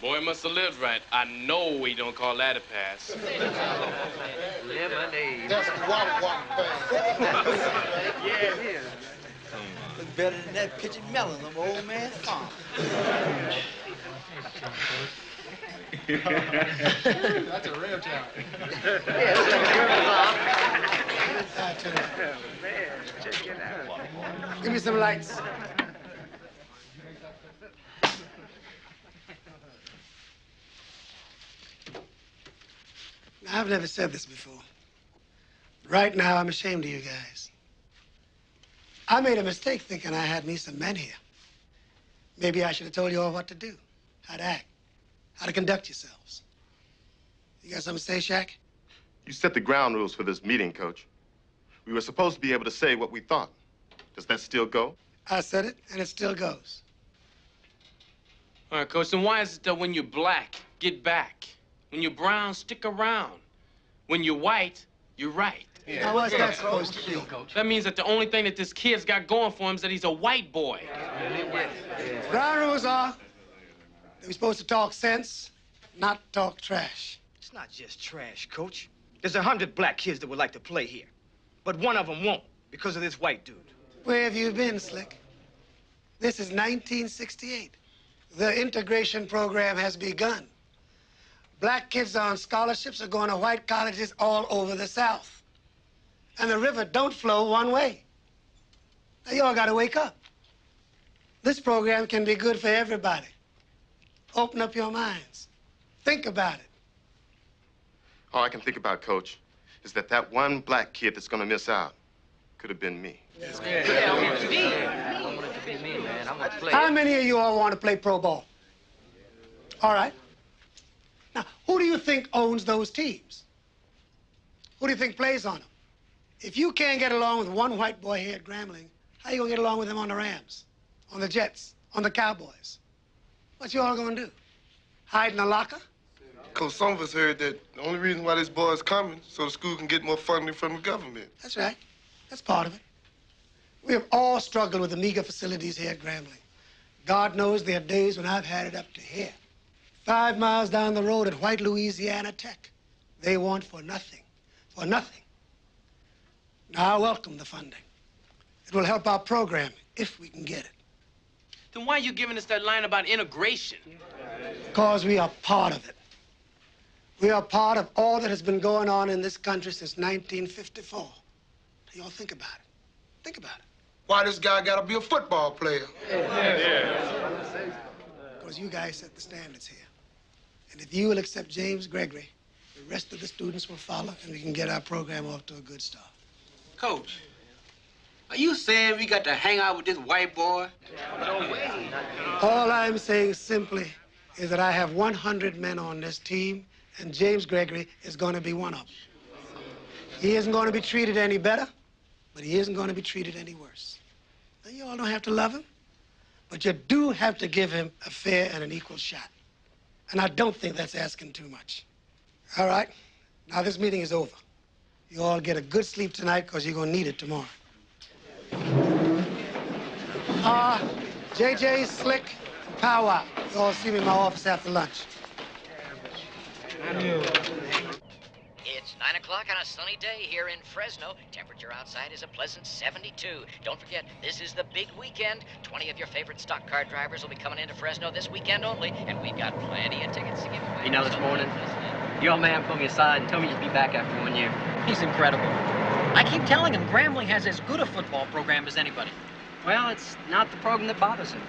Boy must have lived right. I know we don't call that a pass. Lemonade. That's wop thing. Yeah, it is. Look better than that pitch of melon on my old man's farm. That's a real talent. Yeah, looks like a girl's off. Man, check it out. Give me some lights. Now, I've never said this before. Right now, I'm ashamed of you guys. I made a mistake thinking I had me some men here. Maybe I should have told you all what to do, how to act, how to conduct yourselves. You got something to say, Shaq? You set the ground rules for this meeting, Coach. We were supposed to be able to say what we thought. Does that still go? I said it, and it still goes. All right, Coach, then why is it that when you're black, get back? When you're brown, stick around. When you're white, you're right. Yeah. Now, what's that supposed to do? That means that the only thing that this kid's got going for him is that he's a white boy. Ground rules are that we're supposed to talk sense, not talk trash. It's not just trash, Coach. There's 100 black kids that would like to play here. But one of them won't because of this white dude. Where have you been, Slick? This is 1968. The integration program has begun. Black kids on scholarships are going to white colleges all over the South. And the river don't flow one way. Now, y'all got to wake up. This program can be good for everybody. Open up your minds. Think about it. All I can think about, Coach, is that that one black kid that's going to miss out could have been me. How many of you all want to play pro ball? All right. Now, who do you think owns those teams? Who do you think plays on them? If you can't get along with one white boy here at Grambling, how you gonna get along with him on the Rams, on the Jets, on the Cowboys? What you all gonna do? Hide in a locker? Coach, some of us heard that the only reason why this boy is coming so the school can get more funding from the government. That's right. That's part of it. We have all struggled with the meager facilities here at Grambling. God knows there are days when I've had it up to here. 5 miles down the road at White Louisiana Tech. They want for nothing. For nothing. Now, I welcome the funding. It will help our program if we can get it. Then why are you giving us that line about integration? Because we are part of it. We are part of all that has been going on in this country since 1954. Now, y'all think about it. Think about it. Why this guy gotta be a football player? Because you guys set the standards here. And if you will accept James Gregory, the rest of the students will follow, and we can get our program off to a good start. Coach, are you saying we got to hang out with this white boy? No way. All I'm saying simply is that I have 100 men on this team, and James Gregory is going to be one of them. He isn't going to be treated any better, but he isn't going to be treated any worse. Now, you all don't have to love him, but you do have to give him a fair and an equal shot. And I don't think that's asking too much. All right, now this meeting is over. You all get a good sleep tonight because you're going to need it tomorrow. JJ, Slick, Pow Wow. You all see me in my office after lunch. It's 9 o'clock on a sunny day here in Fresno. Temperature outside is a pleasant 72. Don't forget, this is the big weekend. 20 of your favorite stock car drivers will be coming into Fresno this weekend only, and we've got plenty of tickets to give away. You know, this morning, your old man pulled me aside and told me you'd be back after 1 year. He's incredible. I keep telling him Grambling has as good a football program as anybody. Well, it's not the program that bothers him.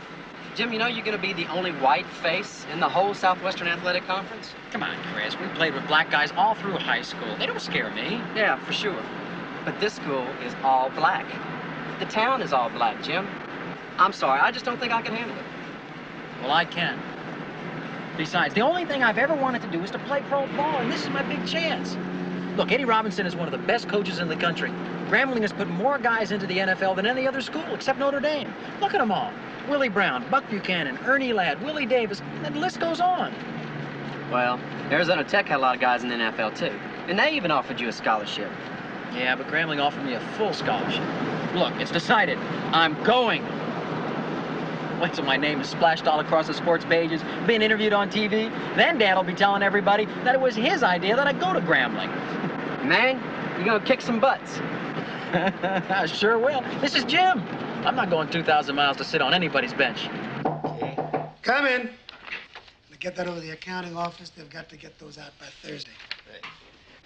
Jim, you know you're going to be the only white face in the whole Southwestern Athletic Conference? Come on, Chris. We played with black guys all through high school. They don't scare me. Yeah, for sure. But this school is all black. The town is all black, Jim. I'm sorry, I just don't think I can handle it. Well, I can. Besides, the only thing I've ever wanted to do is to play pro ball, and this is my big chance. Look, Eddie Robinson is one of the best coaches in the country. Grambling has put more guys into the NFL than any other school except Notre Dame. Look at them all. Willie Brown, Buck Buchanan, Ernie Ladd, Willie Davis, and the list goes on. Well, Arizona Tech had a lot of guys in the NFL, too. And they even offered you a scholarship. Yeah, but Grambling offered me a full scholarship. Look, it's decided. I'm going. Wait till my name is splashed all across the sports pages, being interviewed on TV. Then Dad will be telling everybody that it was his idea that I go to Grambling. Man, you're gonna kick some butts. I sure will. This is Jim. I'm not going 2,000 miles to sit on anybody's bench. Come in. To get that over the accounting office, they've got to get those out by Thursday. Right.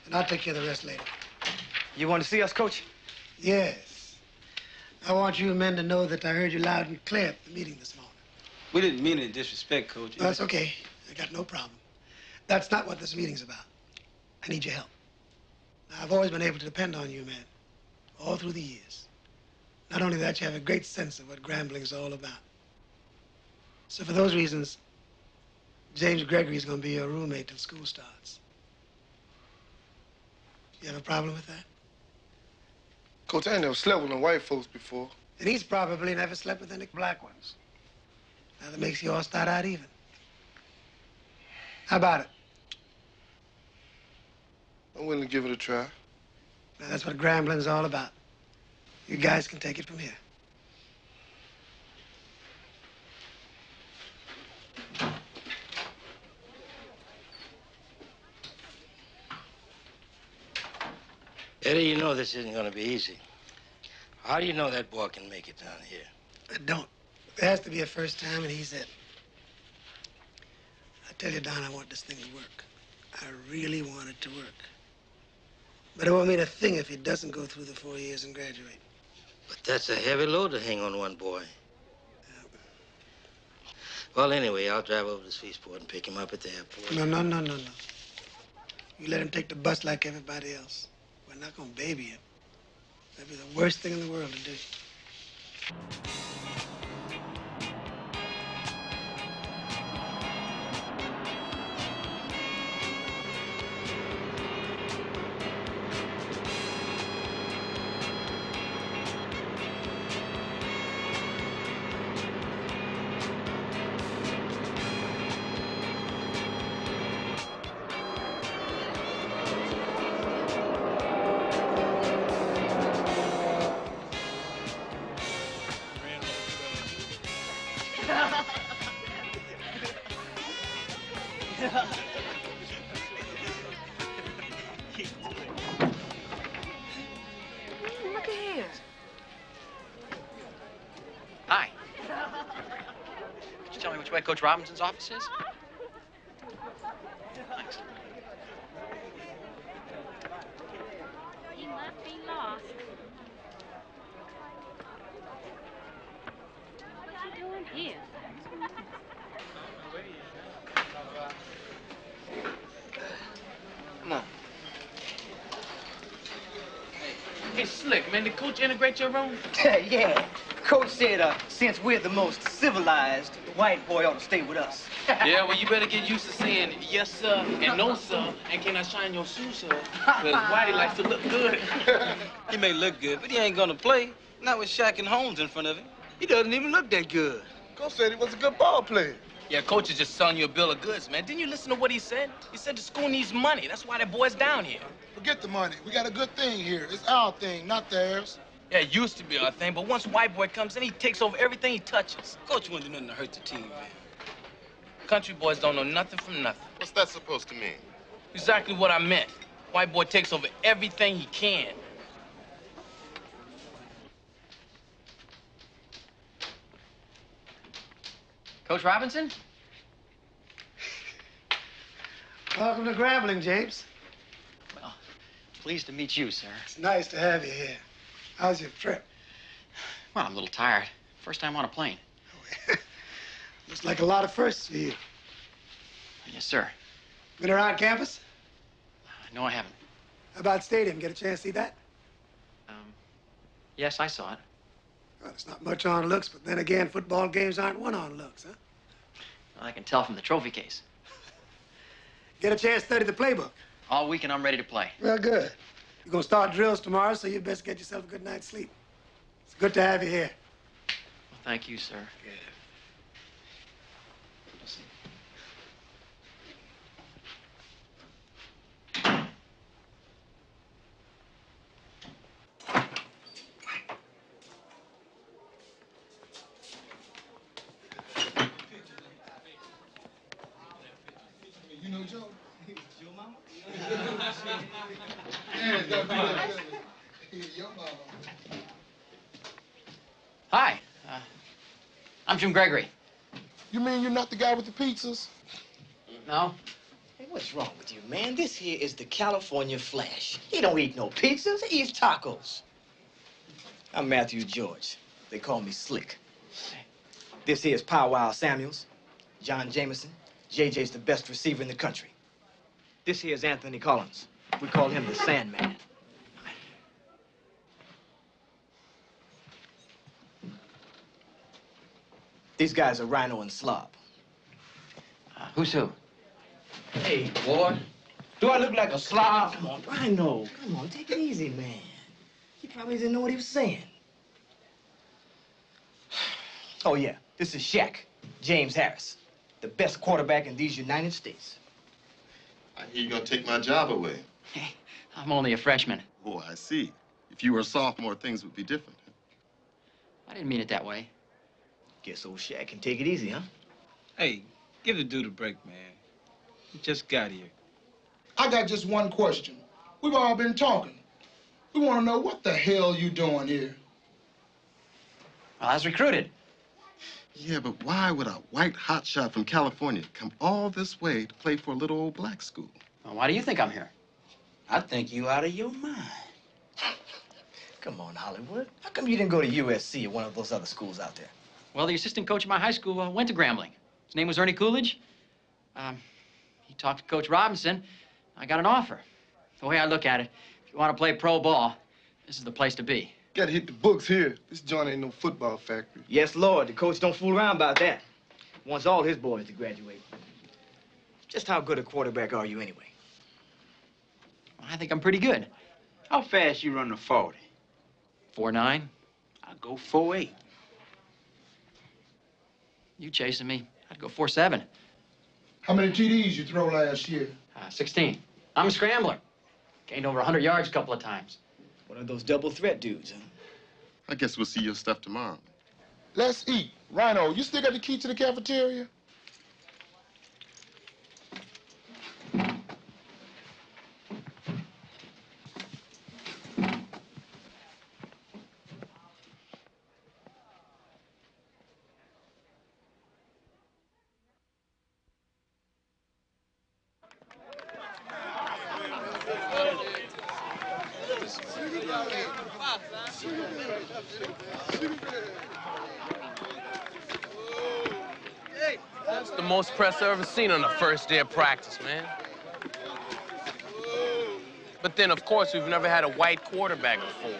And I'll take care of the rest later. You want to see us, Coach? Yes. I want you men to know that I heard you loud and clear at the meeting this morning. We didn't mean any disrespect, Coach. Well, that's okay. I got no problem. That's not what this meeting's about. I need your help. Now, I've always been able to depend on you men, all through the years. Not only that, you have a great sense of what Grambling's all about. So for those reasons, James Gregory's going to be your roommate till school starts. You have a problem with that? Coach, I ain't never slept with no white folks before. And he's probably never slept with any black ones. Now that makes you all start out even. How about it? I'm willing to give it a try. Now that's what Grambling's all about. You guys can take it from here. Eddie, you know this isn't going to be easy. How do you know that boy can make it down here? I don't. There has to be a first time, and he's it. I tell you, Don, I want this thing to work. I really want it to work. But it won't mean a thing if he doesn't go through the 4 years and graduate. But that's a heavy load to hang on one boy. Well, anyway, I'll drive over to Sveasport and pick him up at the airport. No. You let him take the bus like everybody else. We're not gonna baby him. That'd be the worst thing in the world to do. Look at here. Hi. Could you tell me which way Coach Robinson's office is? Thanks. He must be lost. What's he doing here? Come on. Hey, Slick, man, did Coach integrate your room? Yeah. Coach said, since we're the most civilized, the white boy ought to stay with us. Yeah, well, you better get used to saying yes, sir, and no, sir, and can I shine your shoes, sir? Because Whitey likes to look good. He may look good, but he ain't gonna play. Not with Shaq and Holmes in front of him. He doesn't even look that good. Coach said he was a good ball player. Yeah, Coach is just selling you a bill of goods, man. Didn't you listen to what he said? He said the school needs money. That's why that boy's down here. Forget the money. We got a good thing here. It's our thing, not theirs. Yeah, it used to be our thing, but once white boy comes in, he takes over everything he touches. Coach wouldn't do nothing to hurt the team, man. Country boys don't know nothing from nothing. What's that supposed to mean? Exactly what I meant. White boy takes over everything he can. Coach Robinson? Welcome to Grambling, James. Well, pleased to meet you, sir. It's nice to have you here. How's your trip? Well, I'm a little tired. First time on a plane. Looks like a lot of firsts for you. Yes, sir. Been around campus? No, I haven't. How about stadium? Get a chance to see that? Yes, I saw it. Well, it's not much on looks, but then again, football games aren't won on looks, huh? Well, I can tell from the trophy case. Get a chance to study the playbook. All week and I'm ready to play. Well, good. You're gonna start drills tomorrow, so you best get yourself a good night's sleep. It's good to have you here. Well, thank you, sir. Yeah. Hi, I'm Jim Gregory. You mean you're not the guy with the pizzas? No? Hey, what's wrong with you, man? This here is the California Flash. He don't eat no pizzas, he eats tacos. I'm Matthew George. They call me Slick. This here is Powwow Samuels, John Jameson. JJ's the best receiver in the country. This here is Anthony Collins. We call him the Sandman. These guys are Rhino and Slob. Who's who? Hey, boy. Do I look like a slob? Come on, Rhino. Come on, take it easy, man. He probably didn't know what he was saying. Oh, yeah. This is Shaq, James Harris, the best quarterback in these United States. I hear you're gonna take my job away. Hey, I'm only a freshman. Oh, I see. If you were a sophomore, things would be different. I didn't mean it that way. Guess old Shaq can take it easy, huh? Hey, give the dude a break, man. He just got here. I got just one question. We've all been talking. We want to know what the hell you doing here. Well, I was recruited. Yeah, but why would a white hotshot from California come all this way to play for a little old black school? Well, why do you think I'm here? I think you out of your mind. Come on, Hollywood. How come you didn't go to USC or one of those other schools out there? Well, the assistant coach at my high school went to Grambling. His name was Ernie Coolidge. He talked to Coach Robinson. I got an offer. The way I look at it, if you want to play pro ball, this is the place to be. Gotta hit the books here. This joint ain't no football factory. Yes, Lord. The coach don't fool around about that. Wants all his boys to graduate. Just how good a quarterback are you anyway? Well, I think I'm pretty good. How fast you run the 40? 4.9. I go 4.8. You chasing me, I'd go 4.7. How many TDs you throw last year? 16. I'm a scrambler. Gained over 100 yards a couple of times. One of those double threat dudes, huh? I guess we'll see your stuff tomorrow. Let's eat. Rhino, you still got the key to the cafeteria? That's the most press I've ever seen on the first day of practice, man. But then, of course, we've never had a white quarterback before.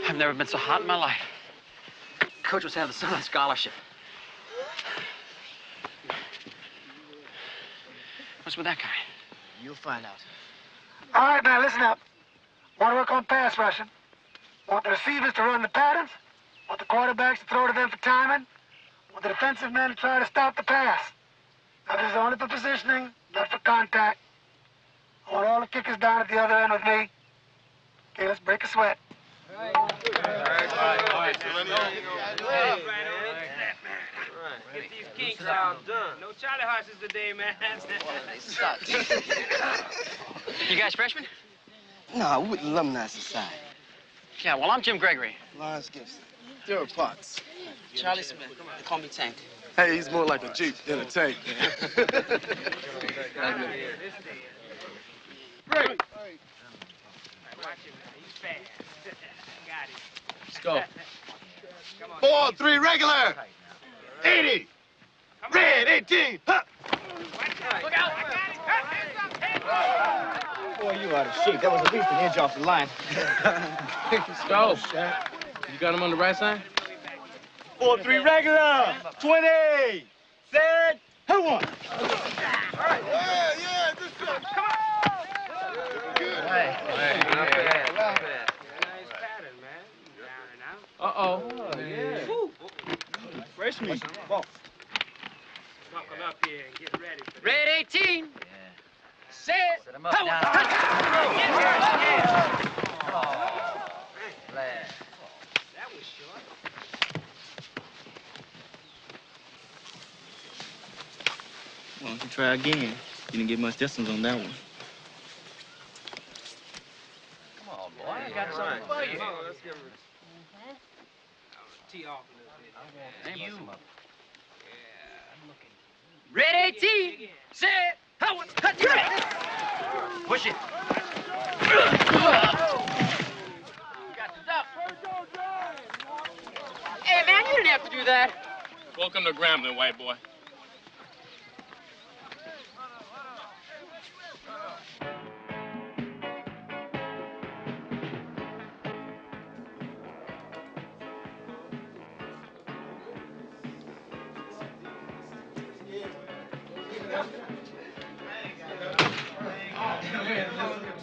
I've never been so hot in my life. Coach was having the son on scholarship. What's with that guy? You'll find out. All right, now listen up. Want to work on pass rushing? Want the receivers to run the patterns? Want the quarterbacks to throw to them for timing? Want the defensive men to try to stop the pass? Now, this is only for positioning, not for contact. I want all the kickers down at the other end with me. Okay, let's break a sweat. Get these kinks all done. No Charlie horses today, man. You guys freshmen? No, we're with the Alumni Society. Yeah, well, I'm Jim Gregory. Lawrence Gibson. Derek Potts. Charlie Smith. They call me Tank. Hey, he's more like a Jeep than a tank, man. Great. He's fast. Got it. Let's go. 4-3 regular. 80. Red 18. Huh. Look out. I got it. Hands up. Boy, you out of shape. That was at least an inch off the line. Let's go. You got him on the right side? 4-3 regular. 20. Set. Who won? Yeah, this is. Come on. Good. Nice pattern, man. Down and out. Uh-oh. Yeah. Freshman. Ball. Buckle up here and get ready for this. Red 18. Set him up now. That was short. Why don't you try again? You didn't get much distance on that one. Come on, boy. I got something for you. Come on, let's give him tee off a little bit. You. Red 18. Set. Push it. Hey, man, you didn't have to do that. Welcome to Grambling, white boy.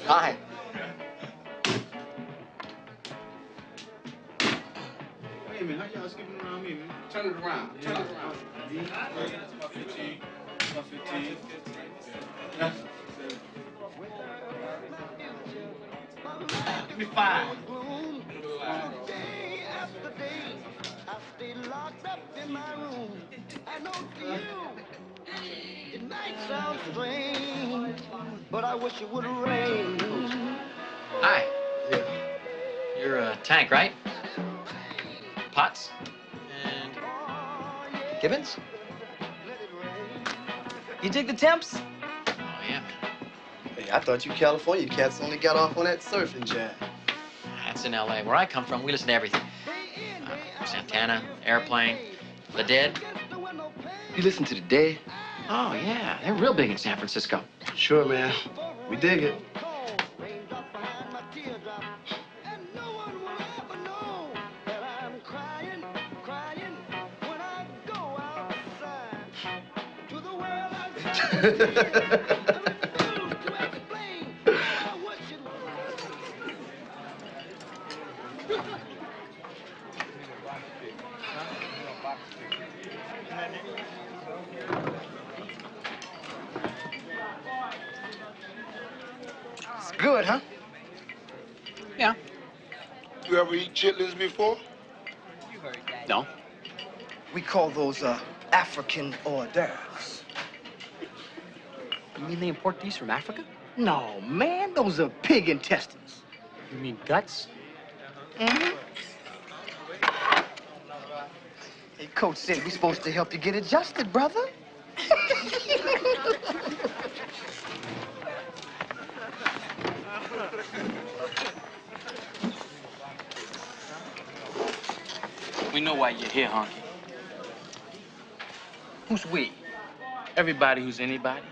Hi. Wait a minute, how y'all skipping around me, man? Turn it around. Turn it around. That's about 15. About 15. Give me 5. It might sound strange, but I wish it would rain. Hi. Yeah. You're a tank, right? Potts? And Gibbons? You dig the temps? Oh, yeah, man. Hey, I thought you California cats only got off on that surfing jam. That's in L.A. Where I come from, we listen to everything. Santana, Airplane, The Dead. You listen to the Dead? Oh, yeah. They're real big in San Francisco. Sure, man. We dig it. It's good, huh? Yeah. You ever eat chitlins before? No. We call those African hors d'oeuvres. You mean they import these from Africa? No, man, those are pig intestines. You mean guts? Mm-hmm. Hey, Coach said we're supposed to help you get adjusted, brother. We know why you're here, Honky. Who's we? Everybody who's anybody.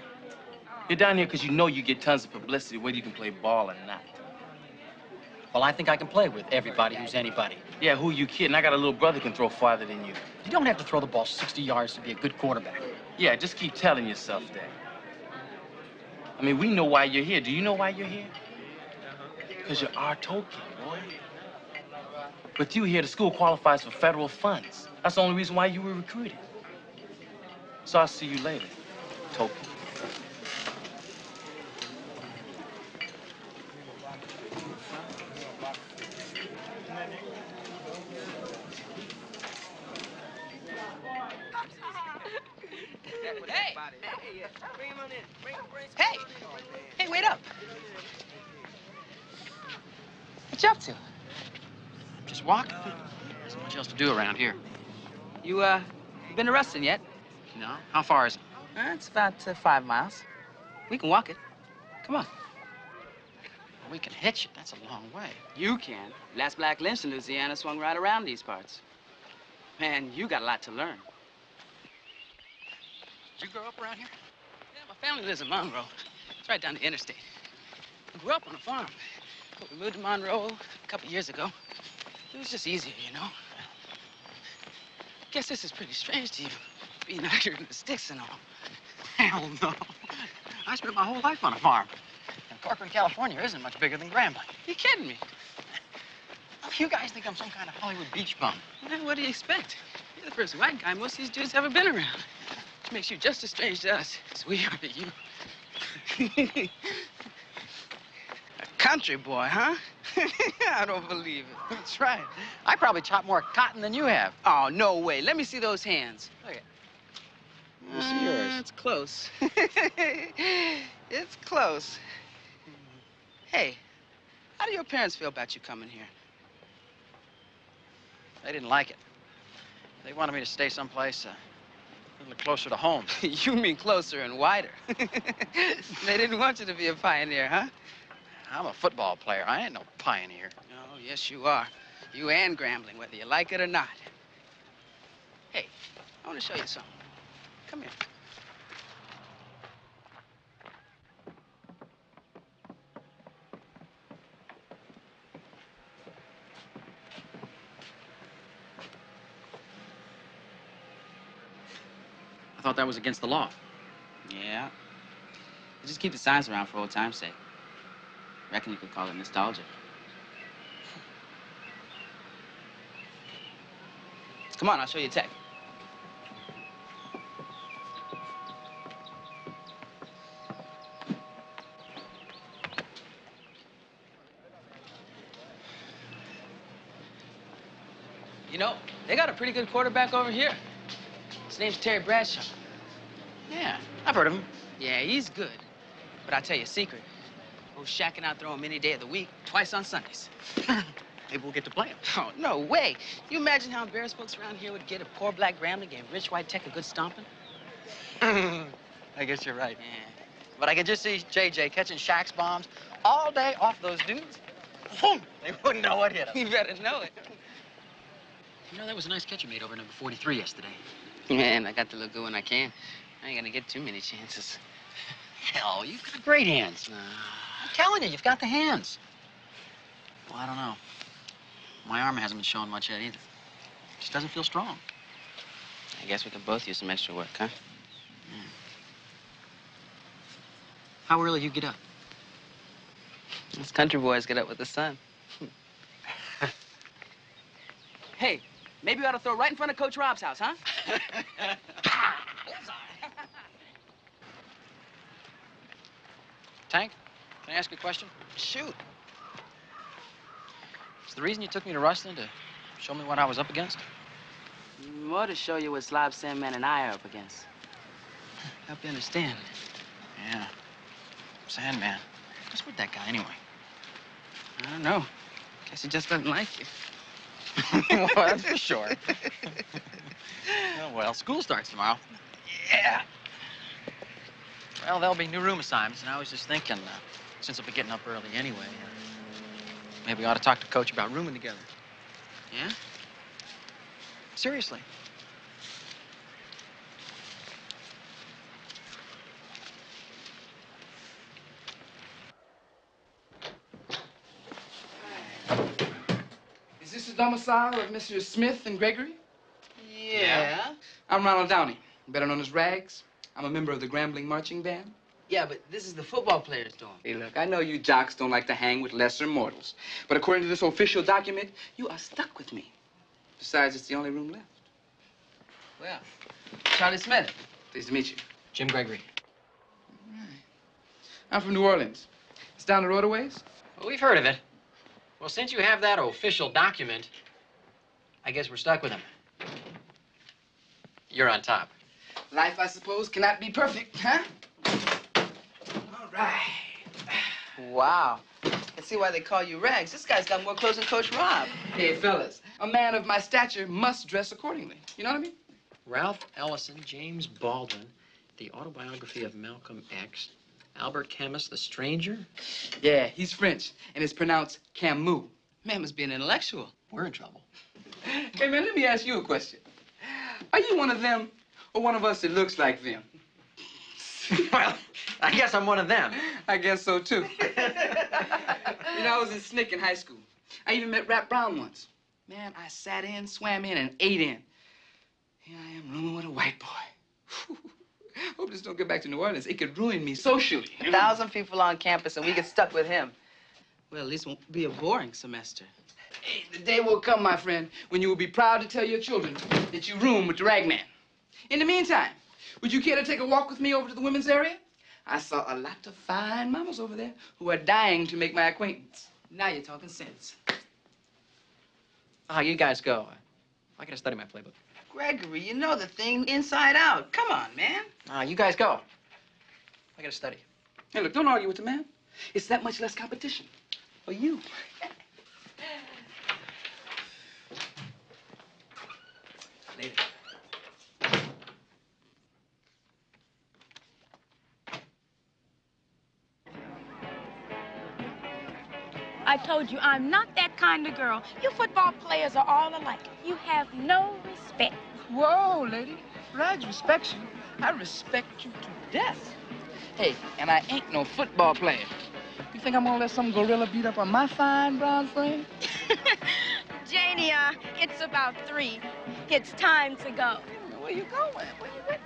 You're down here because you know you get tons of publicity, whether you can play ball or not. Well, I think I can play with everybody who's anybody. Yeah, who you kidding? I got a little brother who can throw farther than you. You don't have to throw the ball 60 yards to be a good quarterback. Yeah, just keep telling yourself that. I mean, we know why you're here. Do you know why you're here? Because you're our token, boy. With you here, the school qualifies for federal funds. That's the only reason why you were recruited. So I'll see you later, token. Hey! Hey! Hey, wait up! What you up to? Just walking. There's not much else to do around here. You been to Ruston yet? No? How far is it? It's about 5 miles. We can walk it. Come on. We can hitch it. That's a long way. You can. Last black lynch in Louisiana swung right around these parts. Man, you got a lot to learn. Did you grow up around here? Yeah, my family lives in Monroe. It's right down the interstate. I grew up on a farm. But we moved to Monroe a couple years ago. It was just easier, you know. Guess this is pretty strange to you, being out here in the sticks and all. Hell no. I spent my whole life on a farm. And Corcoran, California isn't much bigger than Grambling. You kidding me? You guys think I'm some kind of Hollywood beach bum. Well, what do you expect? You're the first white guy most of these dudes ever been around. Which makes you just as strange to us as we are to you. A country boy, huh? I don't believe it. That's right. I probably chop more cotton than you have. Oh, no way. Let me see those hands. Look at Let me see yours. It's close. It's close. Hey, how do your parents feel about you coming here? They didn't like it. They wanted me to stay someplace a little closer to home. You mean closer and wider. They didn't want you to be a pioneer, huh? I'm a football player. I ain't no pioneer. Oh, yes, you are. You and Grambling, whether you like it or not. Hey, I want to show you something. Come here. I thought that was against the law. Yeah. Just keep the signs around for old time's sake. Reckon you could call it nostalgia. Come on, I'll show you a tech. You know, they got a pretty good quarterback over here. His name's Terry Bradshaw. Yeah, I've heard of him. Yeah, he's good. But I'll tell you a secret. Goes shacking out throwing any day of the week, twice on Sundays. Maybe we'll get to play him. Oh, no way. You imagine how embarrassed folks around here would get if poor black Grambling gave rich white tech a good stomping? I guess you're right. Yeah. But I could just see JJ catching Shaq's bombs all day off those dudes. Boom! They wouldn't know what hit them. You better know it. You know, that was a nice catch you made over number 43 yesterday. Man, I got to look good when I can. I ain't gonna get too many chances. Hell, you've got great hands. I'm telling you, you've got the hands. Well, I don't know. My arm hasn't been showing much yet either. It just doesn't feel strong. I guess we could both use some extra work, huh? Yeah. How early you get up? Us country boys get up with the sun. Hey, maybe we ought to throw right in front of Coach Rob's house, huh? Tank, can I ask you a question? Shoot. Is the reason you took me to Ruston to show me what I was up against? More to show you what Slob, Sandman, and I are up against. Help you understand. Yeah. Sandman. What's with that guy anyway? I don't know. Guess he just doesn't like you. Well, that's for sure. Oh, well, school starts tomorrow. Yeah. Well, there'll be new room assignments, and I was just thinking, since I'll be getting up early anyway, maybe we ought to talk to Coach about rooming together. Yeah? Seriously. Is this the domicile of Mr. Smith and Gregory? Yeah. I'm Ronald Downey, better known as Rags. I'm a member of the Grambling Marching Band. Yeah, but this is the football players' dorm. Hey, look, I know you jocks don't like to hang with lesser mortals, but according to this official document, you are stuck with me. Besides, it's the only room left. Well, Charlie Smith. Pleased to meet you. Jim Gregory. I'm from New Orleans. It's down the road a ways. Well, we've heard of it. Well, since you have that official document, I guess we're stuck with him. You're on top. Life, I suppose, cannot be perfect, huh? All right. Wow. I see why they call you Rags. This guy's got more clothes than Coach Rob. Hey, fellas, a man of my stature must dress accordingly. You know what I mean? Ralph Ellison, James Baldwin, The Autobiography of Malcolm X, Albert Camus, the stranger? Yeah, he's French, and it's pronounced Camus. Man must be an intellectual. We're in trouble. Hey, man, let me ask you a question. Are you one of them or one of us that looks like them? Well, I guess I'm one of them. I guess so, too. You know, I was in SNCC in high school. I even met Rap Brown once. Man, I sat in, swam in, and ate in. Here I am rooming with a white boy. Hope this don't get back to New Orleans. It could ruin me socially. 1,000 people on campus, and we get stuck with him. Well, at least it won't be a boring semester. Hey, the day will come, my friend, when you will be proud to tell your children that you room with the ragman. In the meantime, would you care to take a walk with me over to the women's area? I saw a lot of fine mamas over there who are dying to make my acquaintance. Now you're talking sense. Oh, you guys go. I gotta study my playbook. Gregory, you know the thing inside out. Come on, man. You guys go. I gotta study. Hey, look, don't argue with the man. It's that much less competition for you. Later. I told you I'm not that kind of girl. You football players are all alike. You have no respect. Whoa, lady. Rags respects you. I respect you to death. Hey, and I ain't no football player. You think I'm gonna let some gorilla beat up on my fine brown friend? Janie, it's about 3. It's time to go. Where you going? Wait.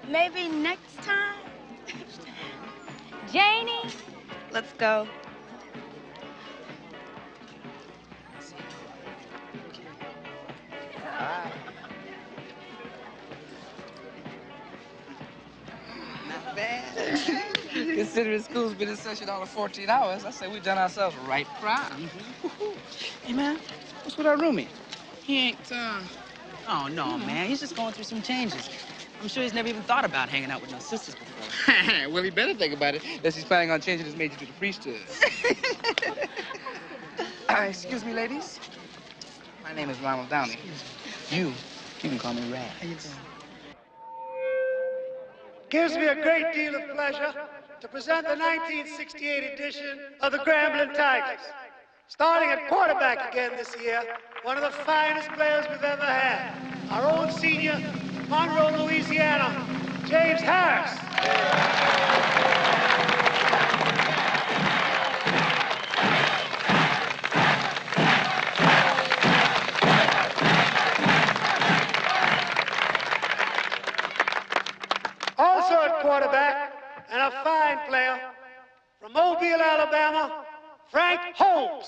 Maybe next time. Janie, let's go. Not bad. Considering school's been in session all of 14 hours, I say we've done ourselves right proud. Hey, man, what's with our roomie? He ain't, Oh, no, man. He's just going through some changes. I'm sure he's never even thought about hanging out with no sisters before. Well, he better think about it, unless he's planning on changing his major to the priesthood. Excuse me, ladies. My name is Ronald Downey. You can call me Rag. How you doing? Gives me a great deal of pleasure to present the 1968 edition of the Grambling Tigers. Starting at quarterback again this year, one of the finest players we've ever had, our own senior, Monroe, Louisiana, James Harris. Also at quarterback, and a fine player, from Mobile, Alabama, Frank Holmes.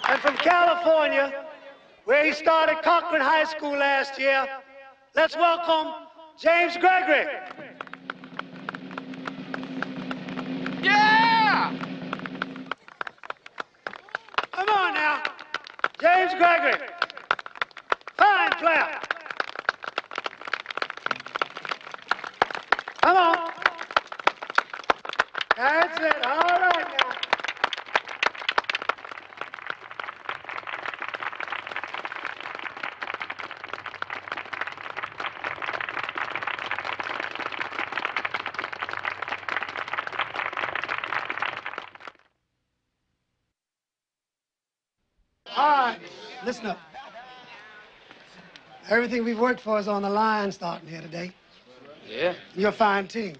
And from California, where he started Cochran High School last year, let's welcome James Gregory. Yeah! Come on now, James Gregory. Fine player. Come on. That's it. All right now. All right, listen up. Everything we've worked for is on the line starting here today. Yeah. You're a fine team.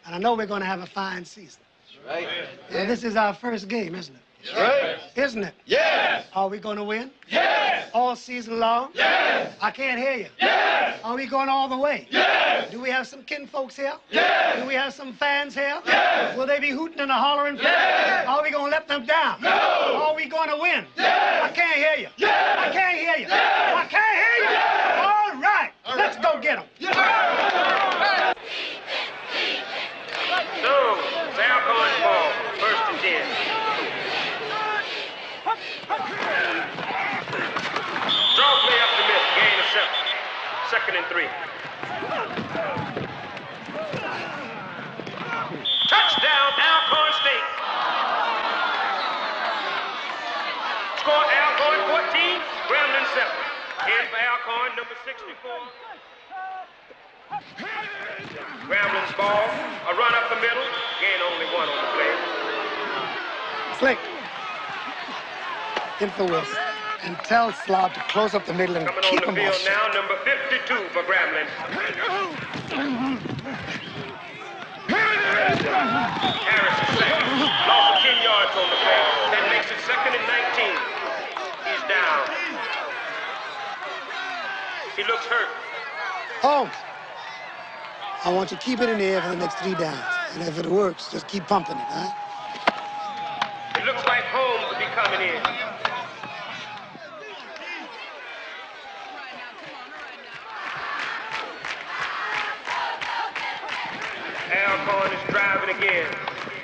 And I know we're going to have a fine season. Right. And this is our first game, isn't it? Right. Isn't it? Yes. Are we going to win? Yes. All season long? Yes. I can't hear you. Yes. Are we going all the way? Yes. Do we have some kinfolks here? Yes. Do we have some fans here? Yes. Will they be hooting and hollering? Yes. Are we going to let them down? No. Are we going to win? Yes. I can't hear you. Yes. I can't hear you. Yes. I can't hear you. Yes. All right. Let's go get them. Yes. So, Falcons ball, 1st and 10. Draw play up the middle, gain of 7. 2nd and 3. Touchdown, number 64. Grambling's ball. A run up the middle. Gain only one on the play. Slick. In for West. And tell Slob to close up the middle and Coming keep on the him field off. now, number 52 for Grambling. Harris is second. Lost 10 yards on the play. That makes it 2nd and 19. He's down. He looks hurt. Holmes, I want you to keep it in the air for the next 3 downs. And if it works, just keep pumping it, huh? It looks like Holmes will be coming in. Alcorn is driving again.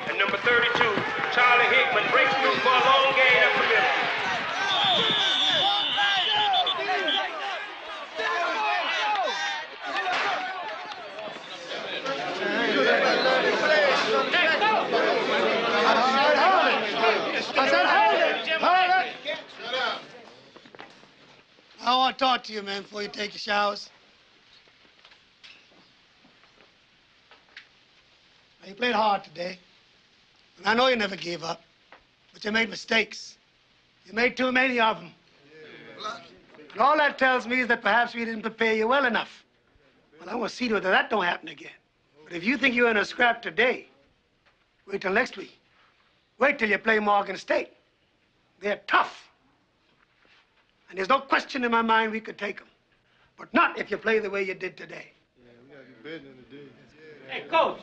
And number 32, Charlie Hickman breaks through for a long gain up the middle. I want to talk to you, man, before you take your showers. Now, you played hard today. And I know you never gave up, but you made mistakes. You made too many of them. And all that tells me is that perhaps we didn't prepare you well enough. Well, I want to see to it that that don't happen again. But if you think you're in a scrap today, wait till next week. Wait till you play Morgan State. They're tough. And there's no question in my mind we could take them. But not if you play the way you did today. Hey, Coach.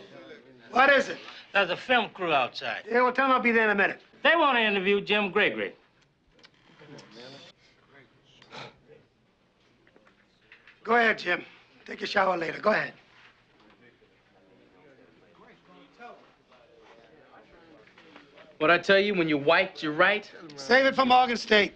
What is it? There's a film crew outside. Yeah, well, tell them I'll be there in a minute. They want to interview Jim Gregory. Go ahead, Jim. Take a shower later. Go ahead. What'd I tell you? When you're white, you're right? Save it for Morgan State.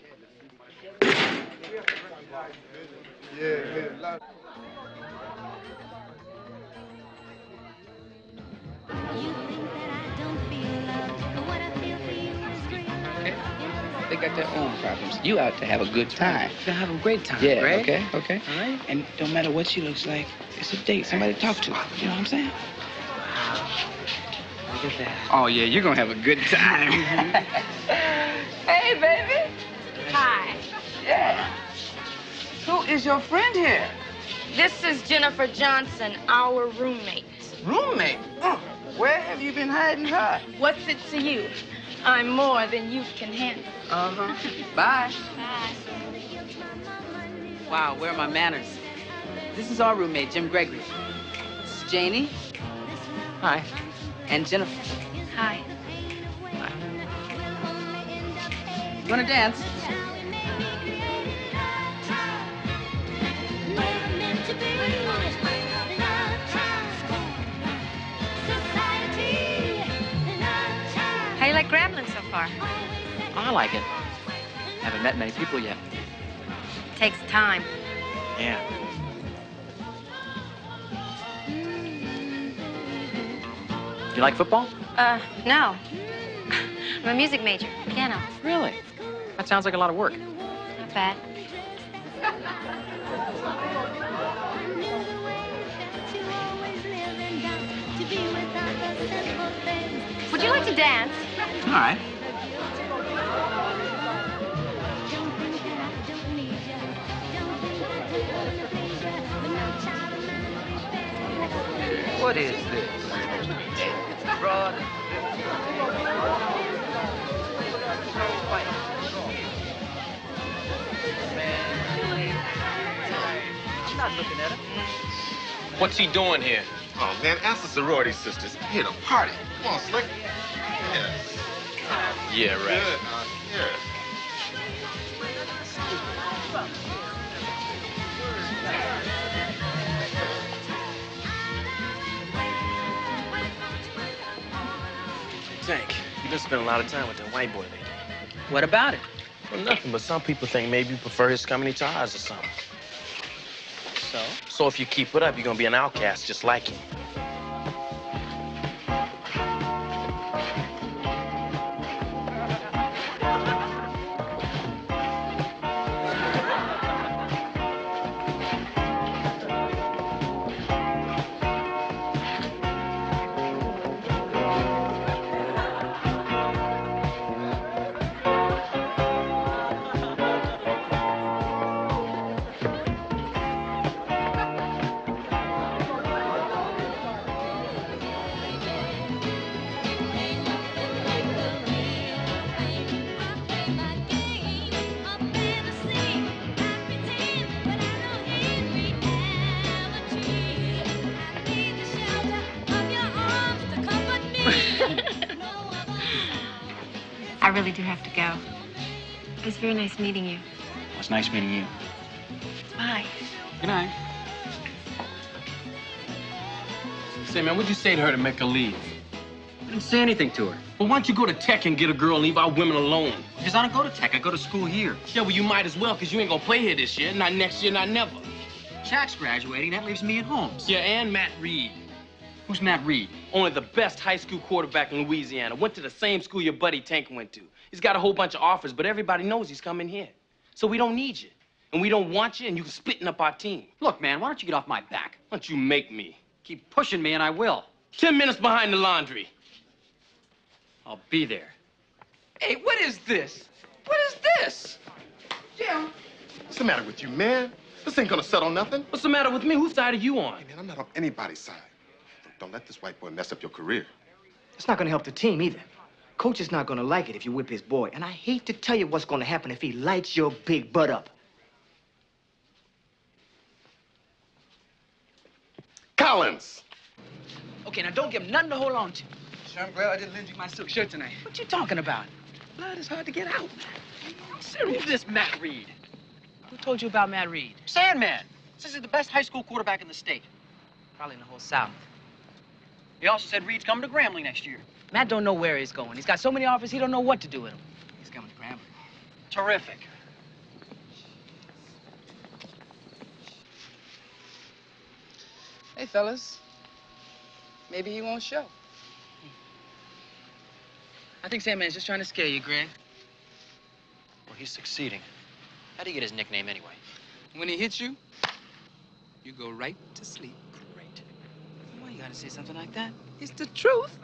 They got their own problems. You out to have a good time. They're having a great time, Yeah, Greg. okay, okay. All right. And don't matter what she looks like, it's a date, somebody to talk to. You know what I'm saying? Look at that. Oh, yeah, you're gonna have a good time. Hey, baby. Hi. Yeah. Who is your friend here? This is Jennifer Johnson, our roommate. Roommate? Oh, where have you been hiding her? What's it to you? I'm more than you can handle. Uh-huh. Bye. Bye. Wow, where are my manners? This is our roommate, Jim Gregory. This is Janie. Hi. And Jennifer. Hi. You want to dance? How you like Grambling so far? I like it. Haven't met many people yet. Takes time. Yeah. You like football? No. I'm a music major, piano. Really? That sounds like a lot of work. Not bad. Would you like to dance? All right. What is this? Broad. I'm not looking at him. What's he doing here? Oh, man, ask the sorority sisters. Here to party. Come on, Slick. Yes. Yeah, right. Good. Yeah. Tank, you've been spending a lot of time with that white boy lately. What about it? Well, nothing, but some people think maybe you prefer his company to ours or something. So? So if you keep it up, you're gonna be an outcast just like him. really do have to go. It was very nice meeting you. Well, it's nice meeting you. Bye. Good night. Say, man, what'd you say to her to make her leave? I didn't say anything to her. Well, why don't you go to Tech and get a girl and leave our women alone? Because I don't go to Tech. I go to school here. Yeah, well, you might as well, because you ain't gonna play here this year. Not next year, not never. Shaq's graduating. That leaves me at Holmes. Yeah, and Matt Reed. Who's Matt Reed? Only the best high school quarterback in Louisiana. Went to the same school your buddy Tank went to. He's got a whole bunch of offers, but everybody knows he's coming here. So we don't need you. And we don't want you, and you're splitting up our team. Look, man, why don't you get off my back? Why don't you make me? Keep pushing me, and I will. 10 minutes behind the laundry. I'll be there. Hey, what is this? What is this? Jim. What's the matter with you, man? This ain't gonna settle nothing. What's the matter with me? Whose side are you on? Hey, man, I'm not on anybody's side. Don't let this white boy mess up your career. It's not gonna help the team either. Coach is not gonna like it if you whip his boy. And I hate to tell you what's gonna happen if he lights your big butt up. Collins! Okay, now don't give him nothing to hold on to. Sure, I'm glad I didn't lend you my silk shirt tonight. What you talking about? Blood is hard to get out. Who's this Matt Reed? Who told you about Matt Reed? Sandman. This is the best high school quarterback in the state. Probably in the whole South. He also said Reed's coming to Grambling next year. Matt don't know where he's going. He's got so many offers, he don't know what to do with them. He's coming to Grambling. Terrific. Hey, fellas. Maybe he won't show. I think Sandman's just trying to scare you, Greg. Well, he's succeeding. How do you get his nickname anyway? When he hits you, you go right to sleep. Great. Why you gotta say something like that? It's the truth.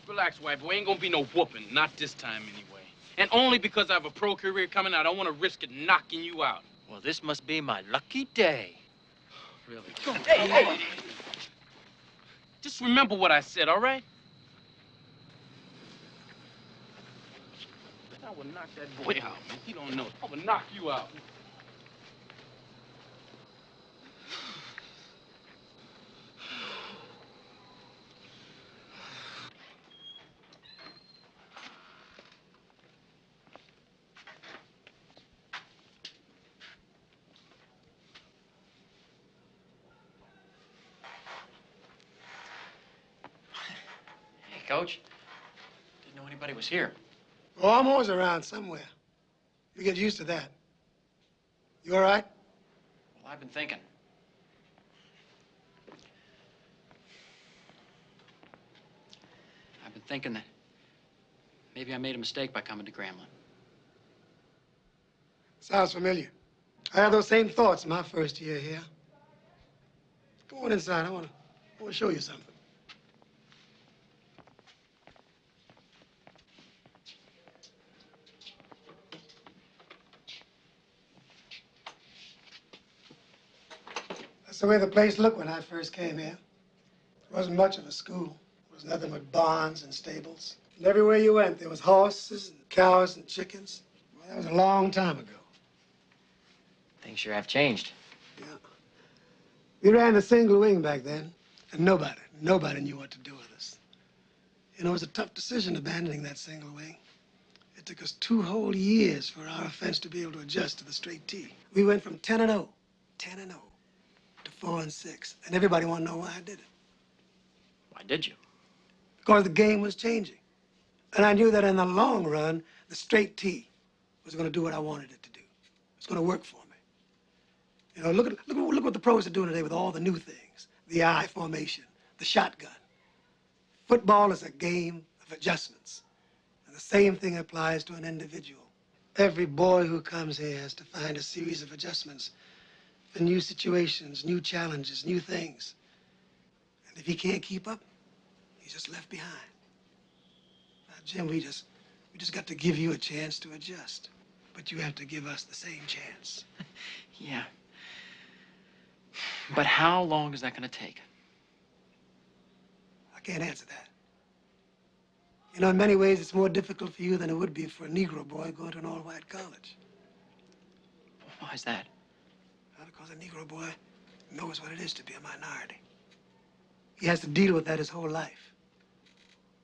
Relax, white boy. Ain't gonna be no whooping. Not this time, anyway. And only because I have a pro career coming, I don't want to risk it knocking you out. Well, this must be my lucky day. Really? Hey! Just remember what I said, all right? I will knock that boy out, man. He don't know. I will knock you out. Hey, Coach. Didn't know anybody was here. Oh, I'm always around somewhere. You get used to that. You all right? Well, I've been thinking. I've been thinking that maybe I made a mistake by coming to Grambling. Sounds familiar. I had those same thoughts my first year here. Come on inside. I want to show you something. That's the way the place looked when I first came here. It wasn't much of a school. It was nothing but barns and stables. And everywhere you went, there was horses and cows and chickens. Well, that was a long time ago. Things sure have changed. Yeah. We ran the single wing back then, and nobody knew what to do with us. You know, it was a tough decision abandoning that single wing. It took us 2 whole years for our offense to be able to adjust to the straight T. We went from 10-0, to 4-6, and everybody wanted to know why I did it. Why did you? Because the game was changing. And I knew that in the long run, the straight T was going to do what I wanted it to do. It's going to work for me. You know, look what the pros are doing today with all the new things. The I formation, the shotgun. Football is a game of adjustments. And the same thing applies to an individual. Every boy who comes here has to find a series of adjustments for new situations, new challenges, new things. And if he can't keep up, he's just left behind. Now, Jim, we just got to give you a chance to adjust. But you have to give us the same chance. Yeah. But how long is that going to take? I can't answer that. You know, in many ways, it's more difficult for you than it would be for a Negro boy going to an all-white college. Why is that? Well, because a Negro boy knows what it is to be a minority. He has to deal with that his whole life.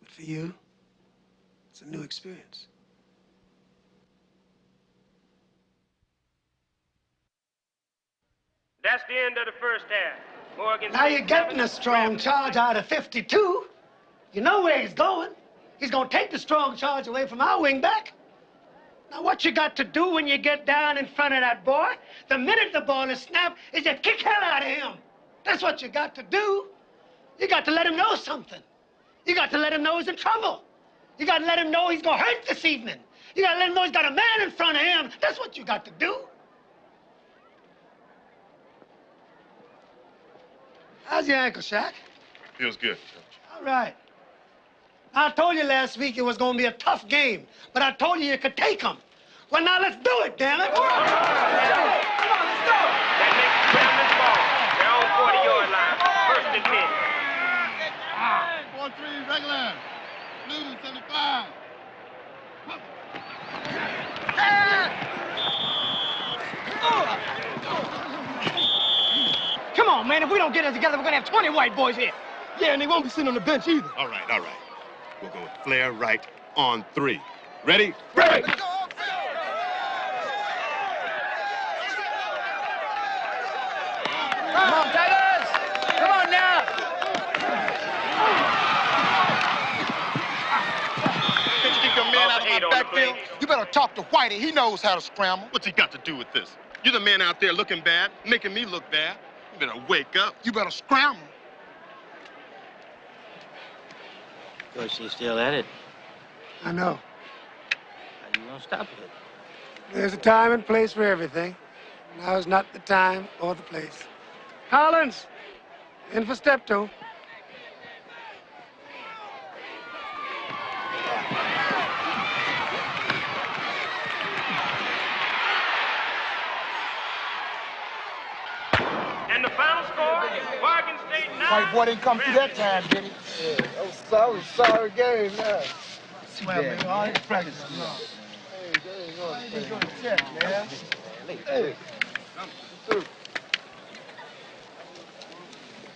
But for you, it's a new experience. That's the end of the first half. Morgan Now State you're getting 7, a strong charge out of 52. You know where he's going. He's going to take the strong charge away from our wingback. Now, what you got to do when you get down in front of that boy, the minute the ball is snapped, is you kick hell out of him. That's what you got to do. You got to let him know something. You got to let him know he's in trouble. You got to let him know he's going to hurt this evening. You got to let him know he's got a man in front of him. That's what you got to do. How's your ankle, Shaq? Feels good, Coach. All right. I told you last week it was going to be a tough game, but I told you could take them. Well, now let's do it, damn it. That makes Grambling ball. They're on 40-yard line. First and 10. 4-3, regular. Blue, 75. Come on, man. If we don't get it together, we're going to have 20 white boys here. Yeah, and they won't be sitting on the bench either. All right. We'll go flare right on 3. Ready? Break! Come on, Tigers! Come on now! Can't you keep your man out of my backfield? You better talk to Whitey. He knows how to scramble. What's he got to do with this? You're the man out there looking bad, making me look bad. You better wake up. You better scramble. Coach, you still at it? I know. How you gonna stop it? There's a time and place for everything. Now is not the time or the place. Collins, in for step 2. And the final score, Morgan State 9. White boy didn't come through that time, did he? Yeah, that was a sorry game now. Well, man, all his practice. Hey.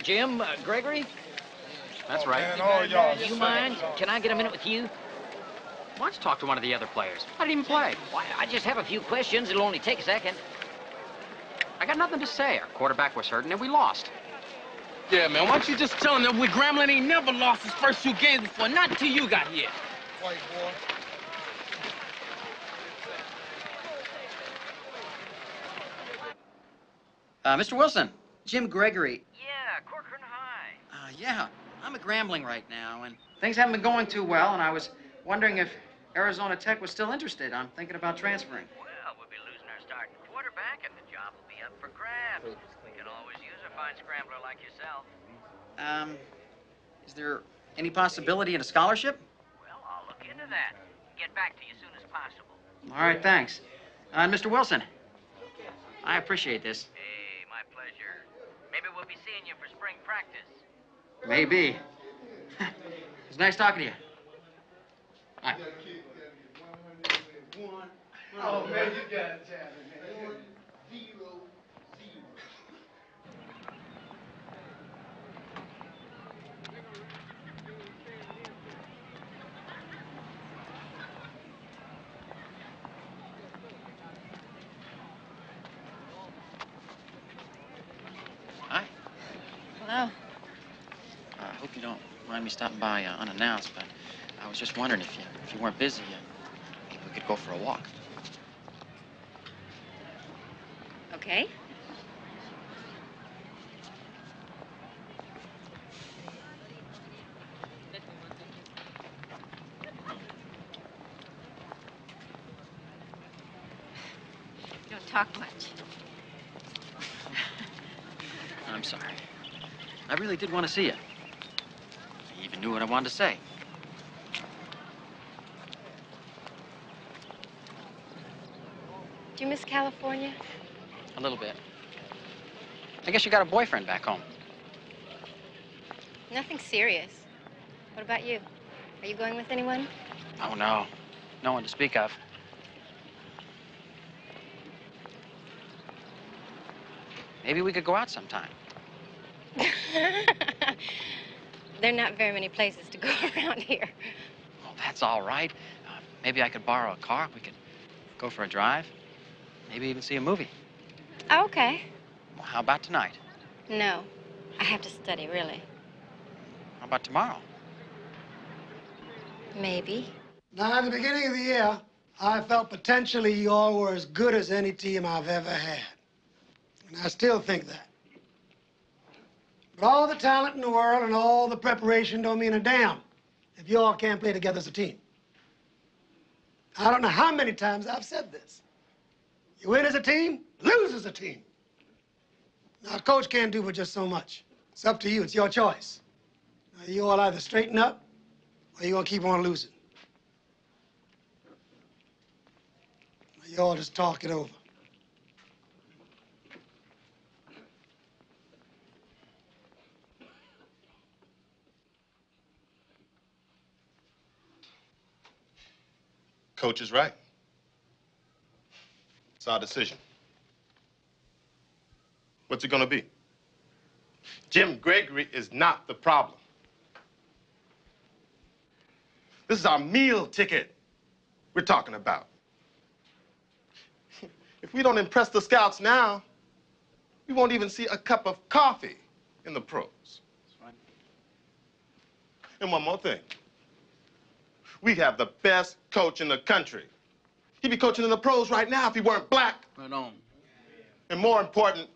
Jim, Gregory? That's right. Man, all y'all. You mind? Can I get a minute with you? Why don't you talk to one of the other players? I didn't even play. Why, I just have a few questions. It'll only take a second. I got nothing to say. Our quarterback was hurt, and then we lost. Yeah, man, why don't you just tell him that Grambling ain't never lost his first 2 games before, not until you got here. White boy. Mr. Wilson, Jim Gregory. Yeah, Corcoran High. Yeah, I'm at Grambling right now, and things haven't been going too well, and I was wondering if Arizona Tech was still interested. I'm thinking about transferring. Well, we'll be losing our starting quarterback, and the job will be up for grabs. We can always use a fine scrambler like yourself. Is there any possibility in a scholarship? Well, I'll look into that. Get back to you as soon as possible. All right, thanks. Mr. Wilson, I appreciate this. Hey, my pleasure. Maybe we'll be seeing you for spring practice. Maybe. It's nice talking to you. Bye. Oh, man, you got it, man. 0-0. Hi. Hello. I hope you don't mind me stopping by unannounced, but I was just wondering if you weren't busy, maybe we could go for a walk. Okay. You don't talk much. I'm sorry. I really did want to see you. I even knew what I wanted to say. Do you miss California? A little bit. I guess you got a boyfriend back home. Nothing serious. What about you? Are you going with anyone? Oh, no. No one to speak of. Maybe we could go out sometime. There are not very many places to go around here. Well, that's all right. Maybe I could borrow a car. We could go for a drive. Maybe even see a movie. Okay. Well, how about tonight? No, I have to study, really. How about tomorrow? Maybe. Now, at the beginning of the year, I felt potentially you all were as good as any team I've ever had. And I still think that. But all the talent in the world and all the preparation don't mean a damn if you all can't play together as a team. I don't know how many times I've said this. You win as a team, lose as a team. Now, a coach can't do but just so much. It's up to you. It's your choice. Now, you all either straighten up or you're going to keep on losing. Now, you all just talk it over. Coach is right. It's our decision. What's it gonna be? Jim Gregory is not the problem. This is our meal ticket we're talking about. If we don't impress the scouts now, we won't even see a cup of coffee in the pros. That's right. And one more thing. We have the best coach in the country. He'd be coaching in the pros right now if he weren't black. Right on. And more important,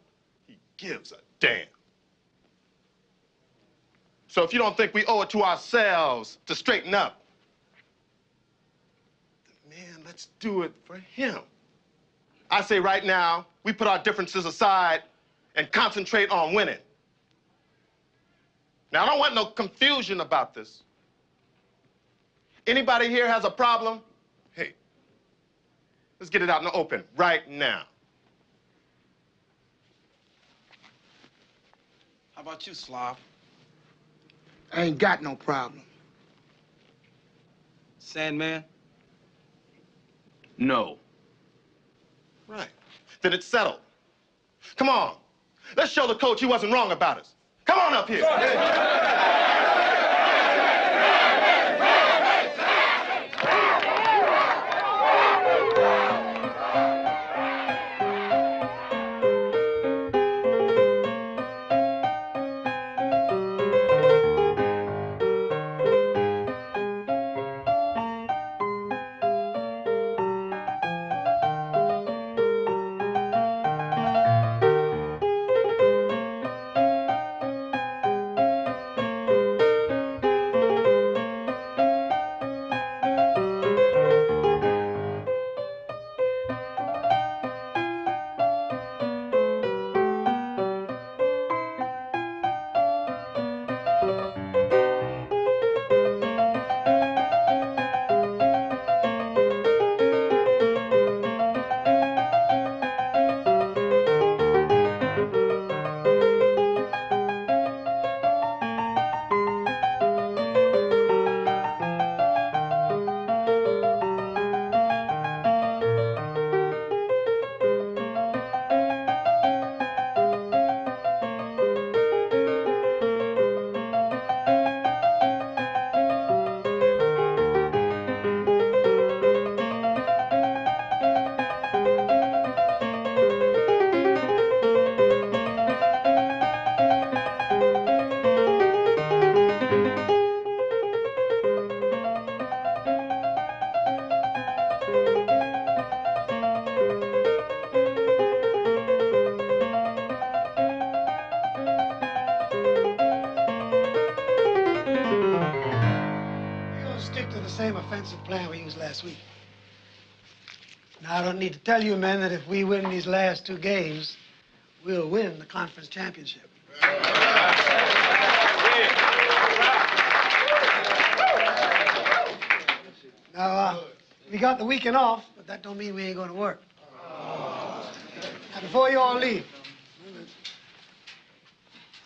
he gives a damn. So if you don't think we owe it to ourselves to straighten up, then man, let's do it for him. I say right now, we put our differences aside and concentrate on winning. Now, I don't want no confusion about this. Anybody here has a problem? Hey, let's get it out in the open right now. How about you, Slav? I ain't got no problem. Sandman? No. Right. Then it's settled. Come on. Let's show the coach he wasn't wrong about us. Come on up here. Same offensive plan we used last week. Now, I don't need to tell you, men, that if we win these last 2 games, we'll win the conference championship. Now, we got the weekend off, but that don't mean we ain't going to work. Now, before you all leave,